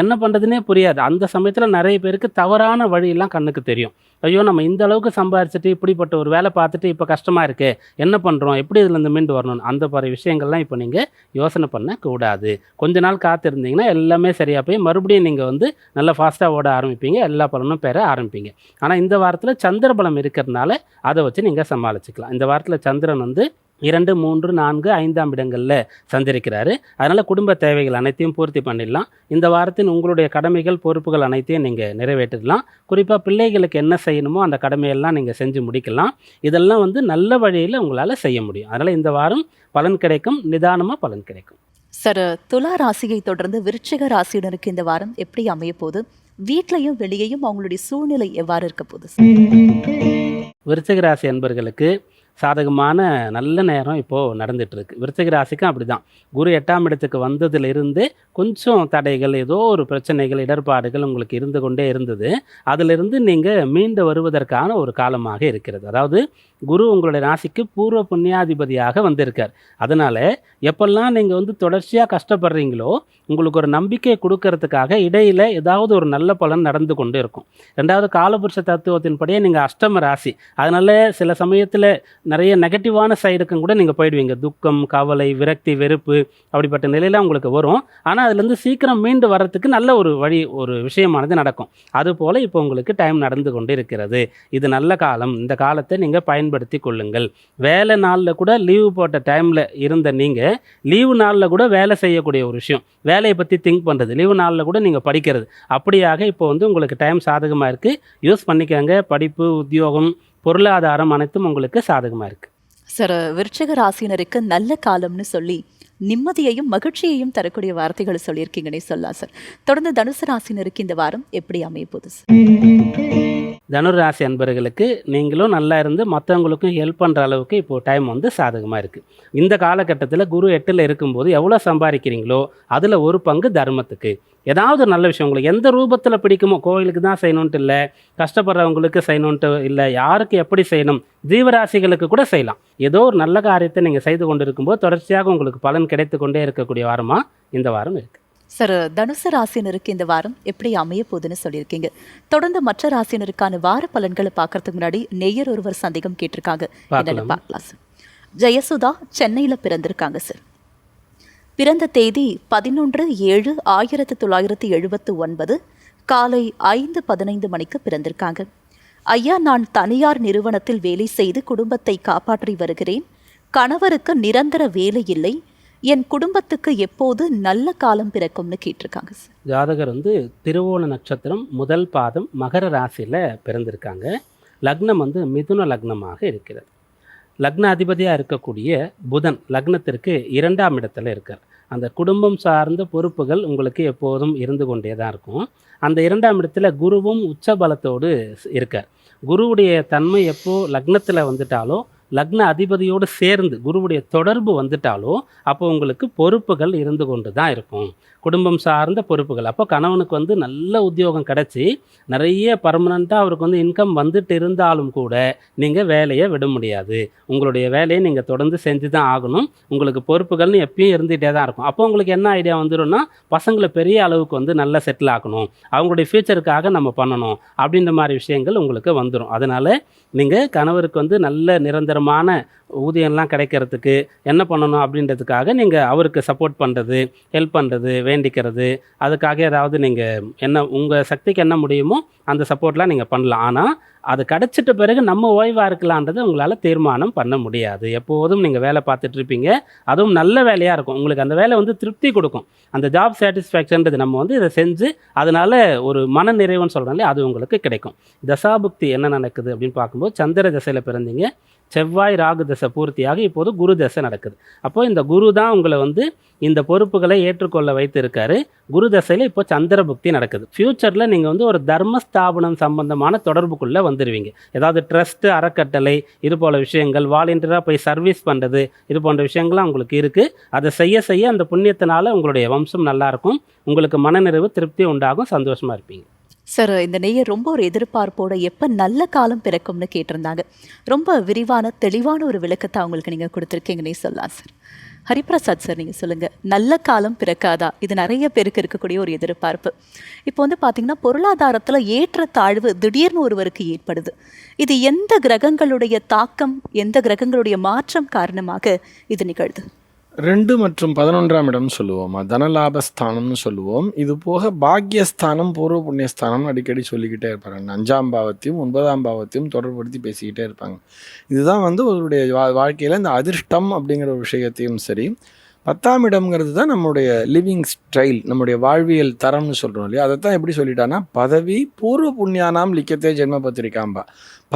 என்ன பண்ணுறதுனே புரியாது. அந்த சமயத்தில் நிறைய பேருக்கு தவறான வழியெல்லாம் கண்ணுக்கு தெரியும். ஐயோ, நம்ம இந்த அளவுக்கு சம்பாரிச்சிட்டு இப்படிப்பட்ட ஒரு வேலை பார்த்துட்டு இப்போ கஷ்டமாக இருக்கே, என்ன பண்ணுறோம், எப்படி இதுலேருந்து மீண்டு வரணும், அந்த மாதிரி விஷயங்கள்லாம் இப்போ நீங்கள் யோசனை பண்ணக்கூடாது. கொஞ்ச நாள் காத்திருந்தீங்கன்னா எல்லாமே சரியாக போய் மறுபடியும் நீங்கள் வந்து நல்லா ஃபாஸ்ட்டாக ஓட ஆரம்பிப்பீங்க, எல்லா பலனும் பெற ஆரம்பிப்பீங்க. ஆனால் இந்த வாரத்தில் சந்திர பலம் இருக்கிறதுனால அதை வச்சு நீங்கள் சமாளிச்சுக்கலாம். இந்த வாரத்தில் சந்திரன் வந்து 2, 3, 4, 5ஆம் இடங்களில் சஞ்சரிக்கிறாரு. அதனால் குடும்ப தேவைகள் அனைத்தையும் பூர்த்தி பண்ணிடலாம். இந்த வாரத்தின் உங்களுடைய கடமைகள் பொறுப்புகள் அனைத்தையும் நீங்கள் நிறைவேற்றிடலாம். குறிப்பாக பிள்ளைகளுக்கு என்ன செய்யணுமோ அந்த கடமையெல்லாம் நீங்கள் செஞ்சு முடிக்கலாம். இதெல்லாம் வந்து நல்ல வழியில் உங்களால் செய்ய முடியும். அதனால் இந்த வாரம் பலன் கிடைக்கும், நிதானமாக பலன் கிடைக்கும். சார், துலா ராசியை தொடர்ந்து விருச்சிக ராசியினருக்கு இந்த வாரம் எப்படி அமைய போகுது, வீட்லையும் வெளியேயும் அவங்களுடைய சூழ்நிலை எவ்வாறு இருக்க போகுது? விருச்சிக ராசி அன்பர்களுக்கு சாதகமான நல்ல நேரம் இப்போது நடந்துகிட்ருக்கு. விருச்சிக ராசிக்கும் அப்படி தான். குரு 8ஆம் இடத்துக்கு வந்ததிலிருந்து கொஞ்சம் தடைகள், ஏதோ ஒரு பிரச்சனைகள், இடர்பாடுகள் உங்களுக்கு இருந்து கொண்டே இருந்தது. அதிலிருந்து நீங்கள் மீண்டு வருவதற்கான ஒரு காலமாக இருக்கிறது. அதாவது குரு உங்களுடைய ராசிக்கு பூர்வ புண்ணியாதிபதியாக வந்திருக்கார். அதனால் எப்பெல்லாம் நீங்கள் வந்து தொடர்ச்சியாக கஷ்டப்படுறீங்களோ உங்களுக்கு ஒரு நம்பிக்கை கொடுக்கறதுக்காக இடையில் ஏதாவது ஒரு நல்ல பலன் நடந்து கொண்டு இருக்கும். ரெண்டாவது, காலபுருஷ தத்துவத்தின்படியே நீங்கள் அஷ்டம ராசி, அதனால் சில சமயத்தில் நிறைய நெகட்டிவான சைடுக்கும் கூட நீங்கள் போயிடுவீங்க. துக்கம், கவலை, விரக்தி, வெறுப்பு அப்படிப்பட்ட நிலையில் உங்களுக்கு வரும். ஆனால் அதுலேருந்து சீக்கிரம் மீண்டு வர்றதுக்கு நல்ல ஒரு வழி, ஒரு விஷயமானது நடக்கும். அதுபோல் இப்போ உங்களுக்கு டைம் நடந்து கொண்டு இருக்கிறது. இது நல்ல காலம். இந்த காலத்தை நீங்கள் பயன்படுத்தி கொள்ளுங்கள். வேலை நாளில் கூட லீவு போட்ட டைமில் இருந்த நீங்கள் லீவு நாளில் கூட வேலை செய்யக்கூடிய ஒரு விஷயம், வேலையை பற்றி திங்க் பண்ணுறது, லீவு நாளில் கூட நீங்கள் படிக்கிறது, அப்படியாக இப்போ வந்து உங்களுக்கு டைம் சாதகமாக இருக்குது. யூஸ் பண்ணிக்கோங்க. படிப்பு, உத்தியோகம், பொருளாதாரம் அனைத்தும் உங்களுக்கு சாதகமாக இருக்குது. சார், விருச்சிக ராசினருக்கு நல்ல காலம்னு சொல்லி நிம்மதியையும் மகிழ்ச்சியையும் தரக்கூடிய வார்த்தைகளை சொல்லியிருக்கீங்கன்னே சொல்லலாம் சார். தொடர்ந்து தனுசு ராசினருக்கு இந்த வாரம் எப்படி அமைய போகுது சார்? தனுராசி அன்பர்களுக்கு நீங்களும் நல்லா இருந்து மற்றவங்களுக்கும் ஹெல்ப் பண்ணுற அளவுக்கு இப்போது டைம் வந்து சாதகமாக இருக்குது. இந்த காலகட்டத்தில் குரு 8ல் இருக்கும்போது எவ்வளோ சம்பாதிக்கிறீங்களோ அதில் ஒரு பங்கு தர்மத்துக்கு, ஏதாவது நல்ல விஷயம் உங்களுக்கு எந்த ரூபத்தில் பிடிக்குமோ, கோவிலுக்கு தான் செய்யணுன்ட்டு இல்லை, கஷ்டப்படுறவங்களுக்கு செய்யணுன்ட்டு இல்லை, யாருக்கு எப்படி செய்யணும், ஜீவராசிகளுக்கு கூட செய்யலாம். ஏதோ ஒரு நல்ல காரியத்தை நீங்கள் செய்து கொண்டு இருக்கும்போது தொடர்ச்சியாக உங்களுக்கு பலன் கிடைத்து கொண்டே இருக்கக்கூடிய வாரமாக இந்த வாரம் இருக்குது. சார், தனுசு ராசினருக்கு இந்த வாரம் எப்படி அமைய போகுதுன்னு சொல்லியிருக்கீங்க. தொடர்ந்து மற்ற ராசினருக்கான வார பலன்களை பார்க்கறதுக்கு முன்னாடி நேயர் ஒருவர் சந்தேகம் கேட்டிருக்காங்க, என்னென்னு பார்க்கலாம் சார். ஜெயசுதா சென்னையில் பிறந்திருக்காங்க சார். பிறந்த தேதி 11/7/1979 காலை 5:15 மணிக்கு பிறந்திருக்காங்க. ஐயா, நான் தனியார் நிறுவனத்தில் வேலை செய்து குடும்பத்தை காப்பாற்றி வருகிறேன். கணவருக்கு நிரந்தர வேலை இல்லை, என் குடும்பத்துக்கு எப்போது நல்ல காலம் பிறக்கும்னு கேட்டிருக்காங்க சார். ஜாதகர் வந்து திருவோண நட்சத்திரம் முதல் பாதம் மகர ராசியில் பிறந்திருக்காங்க. லக்னம் வந்து மிதுன லக்னமாக இருக்கிறது. லக்ன அதிபதியாக இருக்கக்கூடிய புதன் லக்னத்திற்கு 2ஆம் இடத்துல இருக்கார். அந்த குடும்பம் சார்ந்த பொறுப்புகள் உங்களுக்கு எப்போதும் இருந்து கொண்டே தான் இருக்கும். அந்த 2ஆம் இடத்துல குருவும் உச்ச பலத்தோடு இருக்கார். குருவுடைய தன்மை எப்போ லக்னத்தில் வந்துட்டாலோ, லக்ன அதிபதியோடு சேர்ந்து குருவுடைய தொடர்பு வந்துட்டாலோ, அப்போ உங்களுக்கு பொறுப்புகள் இருந்து கொண்டு தான் இருக்கும். குடும்பம் சார்ந்த பொறுப்புகள். அப்போ கணவனுக்கு வந்து நல்ல உத்தியோகம் கிடச்சி நிறைய பர்மனண்ட்டாக அவருக்கு வந்து இன்கம் வந்துட்டு இருந்தாலும் கூட நீங்கள் வேலையை விட முடியாது. உங்களுடைய வேலையை நீங்கள் தொடர்ந்து செஞ்சு தான் ஆகணும். உங்களுக்கு பொறுப்புகள்னு எப்பயும் இருந்துகிட்டே தான் இருக்கும். அப்போ உங்களுக்கு என்ன ஐடியா வந்துடும்னா, பசங்களை பெரிய அளவுக்கு வந்து நல்லா செட்டில் ஆகணும், அவங்களுடைய ஃப்யூச்சருக்காக நம்ம பண்ணணும் அப்படின்ற மாதிரி விஷயங்கள் உங்களுக்கு வந்துடும். அதனால் நீங்கள் கணவருக்கு வந்து நல்ல நிரந்தரமான ஊதியம்லாம் கிடைக்கிறதுக்கு என்ன பண்ணணும் அப்படின்றதுக்காக நீங்கள் அவருக்கு சப்போர்ட் பண்ணுறது, ஹெல்ப் பண்ணுறது, வேண்டிக்கிறது, அதுக்காக ஏதாவது நீங்கள் என்ன உங்கள் சக்திக்கு என்ன முடியுமோ அந்த சப்போர்ட்லாம் நீங்கள் பண்ணலாம். ஆனால் அது கிடச்சிட்ட பிறகு நம்ம ஓய்வாக இருக்கலான்றதை உங்களால் தீர்மானம் பண்ண முடியாது. எப்போதும் நீங்கள் வேலை பார்த்துட்ருப்பீங்க, அதுவும் நல்ல வேலையாக இருக்கும். உங்களுக்கு அந்த வேலை வந்து திருப்தி கொடுக்கும். அந்த ஜாப் சாட்டிஸ்ஃபேக்ஷன்றது நம்ம வந்து இதை செஞ்சு அதனால் ஒரு மன நிறைவுன்னு சொல்கிறோம்ல, அது உங்களுக்கு கிடைக்கும். தசாபுக்தி என்ன நடக்குது அப்படின்னு பார்க்கும்போது, சந்திர தசையில் பிறந்தீங்க, செவ்வாய் ராகு தசை பூர்த்தியாக இப்போது குரு தசை நடக்குது. அப்போது இந்த குரு தான் உங்களை வந்து இந்த பொறுப்புகளை ஏற்றுக்கொள்ள வைத்திருக்காரு. குரு தசையில் இப்போ சந்திர புக்தி நடக்குது. ஃப்யூச்சரில் நீங்கள் வந்து ஒரு தர்மஸ்தாபனம் சம்பந்தமான தொடர்புக்குள்ளே வந்துடுவீங்க. ஏதாவது ட்ரஸ்ட்டு, அறக்கட்டளை, இது போல் விஷயங்கள், வாலண்டியராக போய் சர்வீஸ் பண்ணுறது, இது போன்ற விஷயங்கள்லாம் உங்களுக்கு இருக்குது. அதை செய்ய செய்ய அந்த புண்ணியத்தினால உங்களுடைய வம்சம் நல்லாயிருக்கும். உங்களுக்கு மனநிறைவு, திருப்தி உண்டாகும், சந்தோஷமாக இருப்பீங்க. சார், இந்த நேயர் ரொம்ப ஒரு எதிர்பார்ப்போட எப்போ நல்ல காலம் பிறக்கும்னு கேட்டிருந்தாங்க. ரொம்ப விரிவான தெளிவான ஒரு விளக்கத்தை அவங்களுக்கு நீங்கள் கொடுத்துருக்கீங்கன்னே சொல்லலாம் சார். ஹரிபிரசாத் சார், நீங்கள் சொல்லுங்கள், நல்ல காலம் பிறக்காதா? இது நிறைய பேருக்கு இருக்கக்கூடிய ஒரு எதிர்பார்ப்பு. இப்போ வந்து பார்த்திங்கன்னா, பொருளாதாரத்தில் ஏற்ற தாழ்வு திடீர்னு ஒருவருக்கு ஏற்படுது. இது எந்த கிரகங்களுடைய தாக்கம், எந்த கிரகங்களுடைய மாற்றம் காரணமாக இது நிகழ்து? 2 மற்றும் 11ஆம் இடம் சொல்லுவோம், தனலாபஸ்தானம்னு சொல்லுவோம். இது போக பாக்யஸ்தானம், பூர்வ புண்ணியஸ்தானம் அடிக்கடி சொல்லிக்கிட்டே இருப்பாங்க. 5ஆம் பாவத்தையும் 9ஆம் பாவத்தையும் தொடர்படுத்தி பேசிக்கிட்டே இருப்பாங்க. இதுதான் வந்து அவருடைய வாழ்க்கையில் இந்த அதிர்ஷ்டம் அப்படிங்கிற ஒரு விஷயத்தையும் சரி, 10ஆம் இடம்ங்கிறது தான் நம்மளுடைய லிவிங் ஸ்டைல், நம்முடைய வாழ்வியல் தரம்னு சொல்கிறோம் இல்லையா. அதை தான் எப்படி சொல்லிட்டான்னா, பதவி பூர்வ புண்ணியானாம் லிக்கத்தே ஜென்ம பத்திரிக்காம்பா.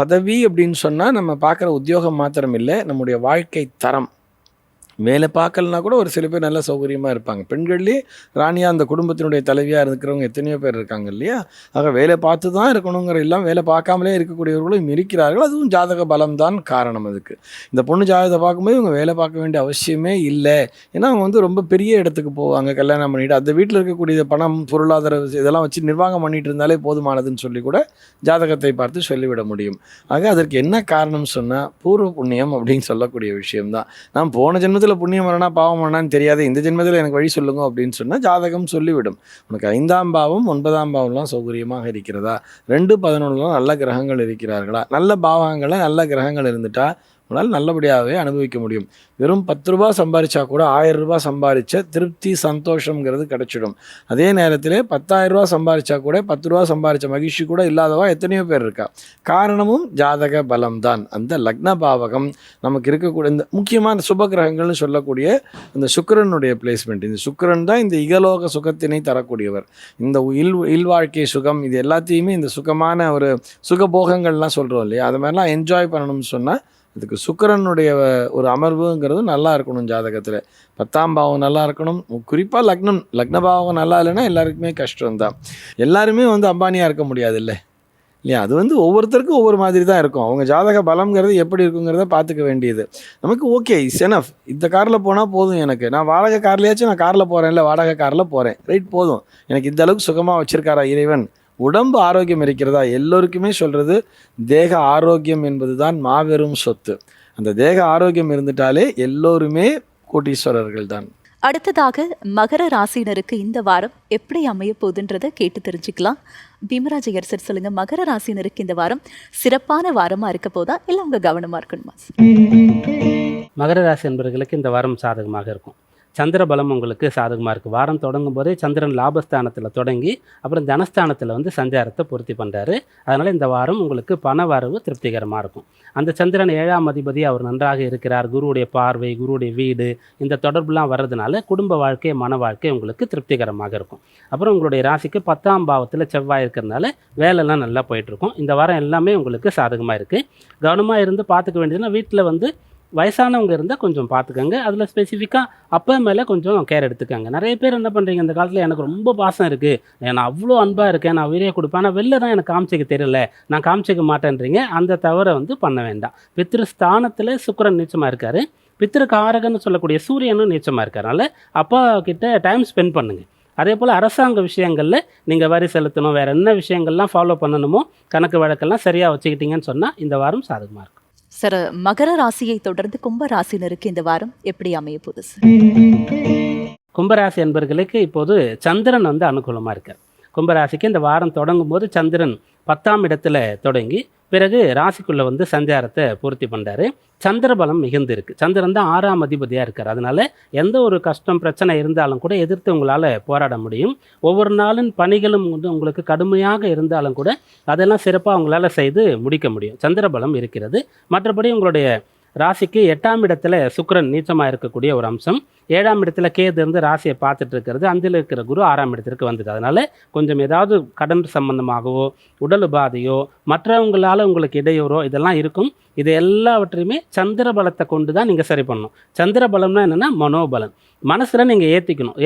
பதவி அப்படின்னு சொன்னால் நம்ம பார்க்குற உத்தியோகம் மாத்திரம் இல்லை, நம்முடைய வாழ்க்கை தரம். வேலை பார்க்கலனா கூட ஒரு சில பேர் நல்ல சௌகரியமாக இருப்பாங்க. பெண்கள்லேயே ராணியாக அந்த குடும்பத்தினுடைய தலைவியாக இருக்கிறவங்க எத்தனையோ பேர் இருக்காங்க இல்லையா. ஆக வேலை பார்த்து தான் இருக்கணுங்கிற எல்லாம் வேலை பார்க்காமலே இருக்கக்கூடியவர்களும் இருக்கிறார்கள். அதுவும் ஜாதக பலம் தான் காரணம். அதுக்கு இந்த பொண்ணு ஜாதகத்தை பார்க்கும்போது இவங்க வேலை பார்க்க வேண்டிய அவசியமே இல்லை. ஏன்னா அவங்க வந்து ரொம்ப பெரிய இடத்துக்கு போவாங்க, கல்யாணம் பண்ணிவிட்டு அந்த வீட்டில் இருக்கக்கூடிய பணம், பொருளாதார இதெல்லாம் வச்சு நிர்வாகம் பண்ணிட்டு இருந்தாலே போதுமானதுன்னு சொல்லி கூட ஜாதகத்தை பார்த்து சொல்லிவிட முடியும். ஆக அதற்கு என்ன காரணம் சொன்னால் பூர்வ புண்ணியம் அப்படின்னு சொல்லக்கூடிய விஷயம்தான். நான் போன ஜென்மத்தில் புண்ணியம் வரனா பாவம் வரனான்னு தெரியாது, இந்த ஜென்மத்தில் எனக்கு வழி சொல்லுங்க அப்படின்னு சொன்னால் ஜாதகம் சொல்லிவிடும். உனக்கு 5ஆம் பாவம் 9ஆம் பாவம்லாம் சௌகரியமாக இருக்கிறதா, 2, 11 நல்ல கிரகங்கள் இருக்கிறார்களா, நல்ல பாவங்களில் நல்ல கிரகங்கள் இருந்துட்டா உங்களால் நல்லபடியாகவே அனுபவிக்க முடியும். வெறும் 10 ரூபா சம்பாதிச்சா கூட 1000 ரூபா சம்பாதிச்ச திருப்தி, சந்தோஷங்கிறது கிடச்சிடும். அதே நேரத்தில் 10,000 ரூபா சம்பாதிச்சா கூட 10 ரூபா சம்பாதிச்ச மகிழ்ச்சி கூட இல்லாதவா எத்தனையோ பேர் இருக்கா. காரணமும் ஜாதக பலம்தான். அந்த லக்ன பாவகம் நமக்கு இருக்கக்கூடிய இந்த முக்கியமான சுப கிரகங்கள்னு சொல்லக்கூடிய இந்த சுக்கிரனுடைய பிளேஸ்மெண்ட். இந்த சுக்கிரன் தான் இந்த இகலோக சுகத்தினை தரக்கூடியவர். இந்த இல்வாழ்க்கை சுகம், இது எல்லாத்தையுமே இந்த சுகமான ஒரு சுகபோகங்கள்லாம் சொல்கிறோம் இல்லையா, அது மாதிரிலாம் என்ஜாய் பண்ணணும்னு சொன்னால் அதுக்கு சுக்கிரனுடைய ஒரு அமர்வுங்கிறது நல்லா இருக்கணும். ஜாதகத்தில் 10ஆம் பாவம் நல்லா இருக்கணும். குறிப்பாக லக்ன பாவம் நல்லா இல்லைன்னா எல்லாருக்குமே கஷ்டம்தான். எல்லாருமே வந்து அம்பானியாக இருக்க முடியாது இல்லையா. அது வந்து ஒவ்வொருத்தருக்கும் ஒவ்வொரு மாதிரி தான் இருக்கும். அவங்க ஜாதக பலம்ங்கிறது எப்படி இருக்குங்கிறத பார்த்துக்க வேண்டியது. நமக்கு ஓகே இஸ் எனஃப், இந்த காரில் போனால் போதும், எனக்கு நான் வாடகை கார்லையாச்சும் நான் காரில் போகிறேன், இல்லை வாடகை காரில் போகிறேன், ரைட், போதும், எனக்கு இந்த அளவுக்கு சுகமாக வச்சுருக்காரா இறைவன். உடம்பு ஆரோக்கியம் இருக்கிறதா? எல்லோருக்குமே சொல்கிறது தேக ஆரோக்கியம் என்பது தான் மாபெரும் சொத்து. அந்த தேக ஆரோக்கியம் இருந்துட்டாலே எல்லோருமே கோட்டீஸ்வரர்கள் தான். அடுத்ததாக மகர ராசினருக்கு இந்த வாரம் எப்படி அமைய போகுதுன்றதை கேட்டு தெரிஞ்சுக்கலாம். பீமராஜ் சார் சொல்லுங்க, மகர ராசினருக்கு இந்த வாரம் சிறப்பான வாரமா இருக்க போதா, இல்லை அவங்க கவனமா இருக்கணுமா? மகர ராசி என்பவர்களுக்கு இந்த வாரம் சாதகமாக இருக்கும். சந்திர பலம் உங்களுக்கு சாதகமாக இருக்குது. வாரம் தொடங்கும் போதே சந்திரன் லாபஸ்தானத்தில் தொடங்கி அப்புறம் தனஸ்தானத்தில் வந்து சஞ்சாரத்தை பூர்த்தி பண்ணுறாரு. அதனால் இந்த வாரம் உங்களுக்கு பண வரவு திருப்திகரமாக இருக்கும். அந்த சந்திரன் 7ஆம் அதிபதி அவர் நன்றாக இருக்கிறார். குருவுடைய பார்வை, குருவுடைய வீடு, இந்த தொடர்புலாம் வர்றதுனால குடும்ப வாழ்க்கை, மன வாழ்க்கை உங்களுக்கு திருப்திகரமாக இருக்கும். அப்புறம் உங்களுடைய ராசிக்கு 10ஆம் பாவத்தில் செவ்வாய் இருக்கிறதுனால வேலைலாம் நல்லா போயிட்டுருக்கும். இந்த வாரம் எல்லாமே உங்களுக்கு சாதகமாக இருக்குது. கவனமாக இருந்து பார்த்துக்க வேண்டியதுன்னா, வீட்டில் வந்து வயசானவங்க இருந்தால் கொஞ்சம் பார்த்துக்கங்க. அதில் ஸ்பெசிஃபிக்காக அப்பா மேலே கொஞ்சம் கேர் எடுத்துக்கங்க. நிறைய பேர் என்ன பண்ணுறீங்க, இந்த காலத்தில் எனக்கு ரொம்ப பாசம் இருக்குது, நான் அவ்வளோ அன்பாக இருக்கேன், நான் உயிரே கொடுப்பேன், ஆனால் வெளில தான் எனக்கு காமிச்சிக்க தெரியல, நான் காமிச்சிக்க மாட்டேன்றீங்க. அந்த தவறை வந்து பண்ண வேண்டாம். பித்ருஸ்தானத்தில் சுக்கிரன் நீச்சமாக இருக்கார். பித்ருக்காரகன்னு சொல்லக்கூடிய சூரியனும் நீச்சமாக இருக்கார். அதனால் அப்பா கிட்ட டைம் ஸ்பெண்ட் பண்ணுங்கள். அதே போல் அரசாங்க விஷயங்களில் நீங்கள் வரி செலுத்தணும், வேறு என்ன விஷயங்கள்லாம் ஃபாலோ பண்ணணுமோ கணக்கு வழக்கெல்லாம் சரியாக வச்சுக்கிட்டீங்கன்னு சொன்னால் இந்த வாரம் சாதகமாக இருக்கும். சார், மகர ராசியை தொடர்ந்து கும்ப ராசினருக்கு இந்த வாரம் எப்படி அமைய போகுது சார்? கும்பராசி என்பர்களுக்கு இப்போது சந்திரன் வந்து அனுகூலமாக இருக்கார். கும்பராசிக்கு இந்த வாரம் தொடங்கும் போது சந்திரன் 10ஆம் இடத்துல தொடங்கி பிறகு ராசிக்குள்ளே வந்து சஞ்சாரத்தை பூர்த்தி பண்ணுறாரு. சந்திர பலம் மிகுந்து இருக்குது. சந்திரன் தான் 6ஆம் அதிபதியாக இருக்கார். அதனால் எந்த ஒரு கஷ்டம் பிரச்சனை இருந்தாலும் கூட எதிர்த்து உங்களால் போராட முடியும். ஒவ்வொரு நாளின் பணிகளும் வந்து உங்களுக்கு கடுமையாக இருந்தாலும் கூட அதெல்லாம் சிறப்பாக உங்களால் செய்து முடிக்க முடியும். சந்திர பலம் இருக்கிறது. மற்றபடி உங்களுடைய ராசிக்கு 8ஆம் இடத்துல சுக்கிரன் நீச்சமாக இருக்கக்கூடிய ஒரு அம்சம். 7ஆம் இடத்துல கேது இருந்து ராசியை பார்த்துட்டு இருக்கிறது. அந்தில் இருக்கிற குரு 6ஆம் இடத்திற்கு வந்தது. அதனால் கொஞ்சம் ஏதாவது கடன் சம்பந்தமாகவோ, உடல் உபாதையோ, மற்றவங்களால் உங்களுக்கு இடையூறோ இதெல்லாம் இருக்கும். இது எல்லாவற்றையுமே சந்திர பலத்தை கொண்டு தான் நீங்கள் சரி பண்ணணும். சந்திர பலம்னா என்னென்னா மனோபலம். மனசில் நீங்கள்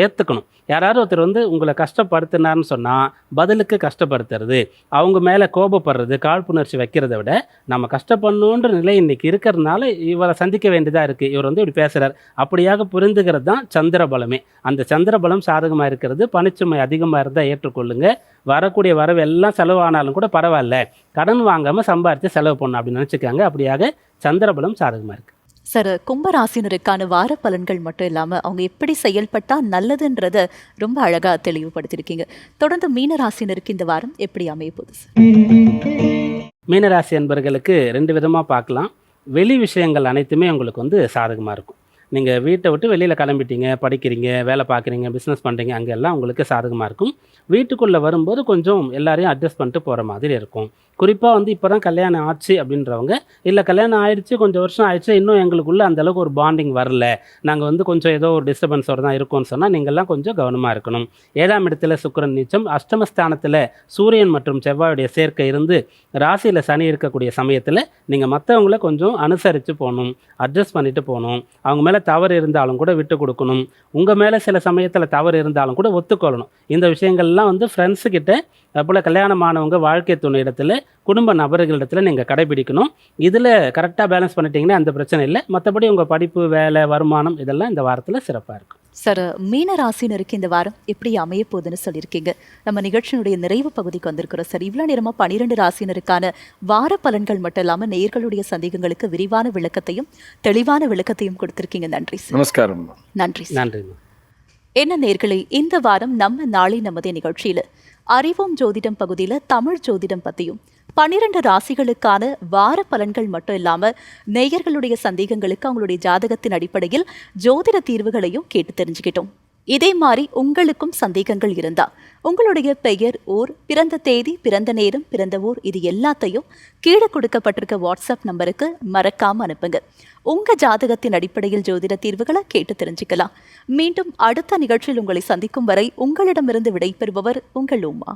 ஏற்றுக்கணும். யாராவது ஒருத்தர் வந்து உங்களை கஷ்டப்படுத்தினார்னு சொன்னால் பதிலுக்கு கஷ்டப்படுத்துறது, அவங்க மேலே கோபப்படுறது, காழ்ப்புணர்ச்சி வைக்கிறத விட நம்ம கஷ்டப்படணுன்ற நிலை இன்றைக்கி இருக்கிறதுனால இவரை சந்திக்க வேண்டியதாக இருக்குது, இவர் வந்து இப்படி பேசுகிறார் அப்படியாக புரிந்துகிறது தான் சந்திர பலமே. அந்த சந்திர பலம் சாதகமாக இருக்கிறது. பணிச்சுமை அதிகமாக இருந்தால் ஏற்றுக்கொள்ளுங்க. வரக்கூடிய வரவு எல்லாம் செலவானாலும் கூட பரவாயில்ல, கடன் வாங்காமல் சம்பாரித்து செலவு பண்ணணும் அப்படின்னு நினச்சிக்காங்க. அப்படியாக சந்திர பலம் சாதகமாக இருக்குது. சார், கும்பராசினருக்கான வார பலன்கள் மட்டும் இல்லாமல் அவங்க எப்படி செயல்பட்டால் நல்லதுன்றதை ரொம்ப அழகாக தெளிவுபடுத்தியிருக்கீங்க. தொடர்ந்து மீனராசினருக்கு இந்த வாரம் எப்படி அமைய போகுது சார்? மீனராசி என்பர்களுக்கு 2 விதமாக பார்க்கலாம். வெளி விஷயங்கள் அனைத்துமே உங்களுக்கு வந்து சாதகமாக இருக்கும். நீங்கள் வீட்டை விட்டு வெளியில் கிளம்பிட்டீங்க, படிக்கிறீங்க, வேலை பார்க்குறீங்க, பிஸ்னஸ் பண்ணுறீங்க, அங்கெல்லாம் உங்களுக்கு சாதகமாக இருக்கும். வீட்டுக்குள்ளே வரும்போது கொஞ்சம் எல்லாரையும் அட்ஜஸ்ட் பண்ணிட்டு போகிற மாதிரி இருக்கும். குறிப்பாக வந்து இப்போ தான் கல்யாணம் ஆச்சு அப்படின்றவங்க, இல்லை கல்யாணம் ஆயிடுச்சு கொஞ்சம் வருஷம் ஆயிடுச்சு, இன்னும் எங்களுக்குள்ளே அந்தளவுக்கு ஒரு பாண்டிங் வரல, நாங்கள் வந்து கொஞ்சம் ஏதோ ஒரு டிஸ்டர்பன்ஸோடு தான் இருக்கோம்னு சொன்னால் நீங்கள்லாம் கொஞ்சம் கவனமாக இருக்கணும். 7ஆம் இடத்துல சுக்கிரன் நீச்சம், அஷ்டமஸ்தானத்தில் சூரியன் மற்றும் செவ்வாயுடைய சேர்க்கை இருந்து ராசியில் சனி இருக்கக்கூடிய சமயத்தில் நீங்கள் மற்றவங்கள கொஞ்சம் அனுசரித்து போகணும், அட்ஜஸ்ட் பண்ணிட்டு போகணும். அவங்க மேலே தவறு இருந்தாலும் கூட விட்டு கொடுக்கணும். உங்கள் மேலே சில சமயத்தில் தவறு இருந்தாலும் கூட ஒத்துக்கொள்ளணும். இந்த விஷயங்கள்லாம் வந்து ஃப்ரெண்ட்ஸுக்கிட்ட, அதுபோல் கல்யாணமானவங்க வாழ்க்கை துணை இடத்துல, குடும்ப நபர்களிடத்தில் நீங்கள் கடைபிடிக்கணும். இதில் கரெக்டாக பேலன்ஸ் பண்ணிட்டீங்கன்னா அந்த பிரச்சனை இல்லை. மற்றபடி உங்கள் படிப்பு, வேலை, வருமானம் இதெல்லாம் இந்த வாரத்தில் சிறப்பாக இருக்கும். சார், மீன ராசினருக்கு இந்த வாரம் எப்படி அமைய போகுதுன்னு சொல்லியிருக்கீங்க. நம்ம நிகழ்ச்சியினுடைய நிறைவு பகுதிக்கு வந்திருக்கிறோம் சார். இவ்வளோ நேரமாக 12 ராசினருக்கான வார பலன்கள் மட்டும் இல்லாமல் நேயர்களுடைய சந்தேகங்களுக்கு விரிவான விளக்கத்தையும் தெளிவான விளக்கத்தையும் கொடுத்திருக்கீங்க. நன்றி சார். நமஸ்காரம். நன்றி. நன்றி. நேயர்களே, இந்த வாரம் நம்ம நாளை நமதே நிகழ்ச்சியில் அறிவோம் ஜோதிடம் பகுதியில் தமிழ் ஜோதிடம் பற்றியும் 12 ராசிகளுக்கான வார பலன்கள் மட்டும் இல்லாமல் நேயர்களுடைய சந்தேகங்களுக்கு அவங்களுடைய ஜாதகத்தின் அடிப்படையில் ஜோதிட தீர்வுகளையும் கேட்டு தெரிஞ்சுக்கிட்டோம். இதே மாதிரி உங்களுக்கும் சந்தேகங்கள் இருந்தா உங்களுடைய பெயர், ஊர், பிறந்த தேதி, பிறந்த நேரம், பிறந்த ஊர் இது எல்லாத்தையும் கீழே கொடுக்கப்பட்டிருக்க வாட்ஸ்அப் நம்பருக்கு மறக்காம அனுப்புங்க. உங்க ஜாதகத்தின் அடிப்படையில் ஜோதிட தீர்வுகளை கேட்டு தெரிஞ்சுக்கலாம். மீண்டும் அடுத்த நிகழ்ச்சியில் உங்களை சந்திக்கும் வரை உங்களிடமிருந்து விடைபெறுபவர் உங்கள் உமா.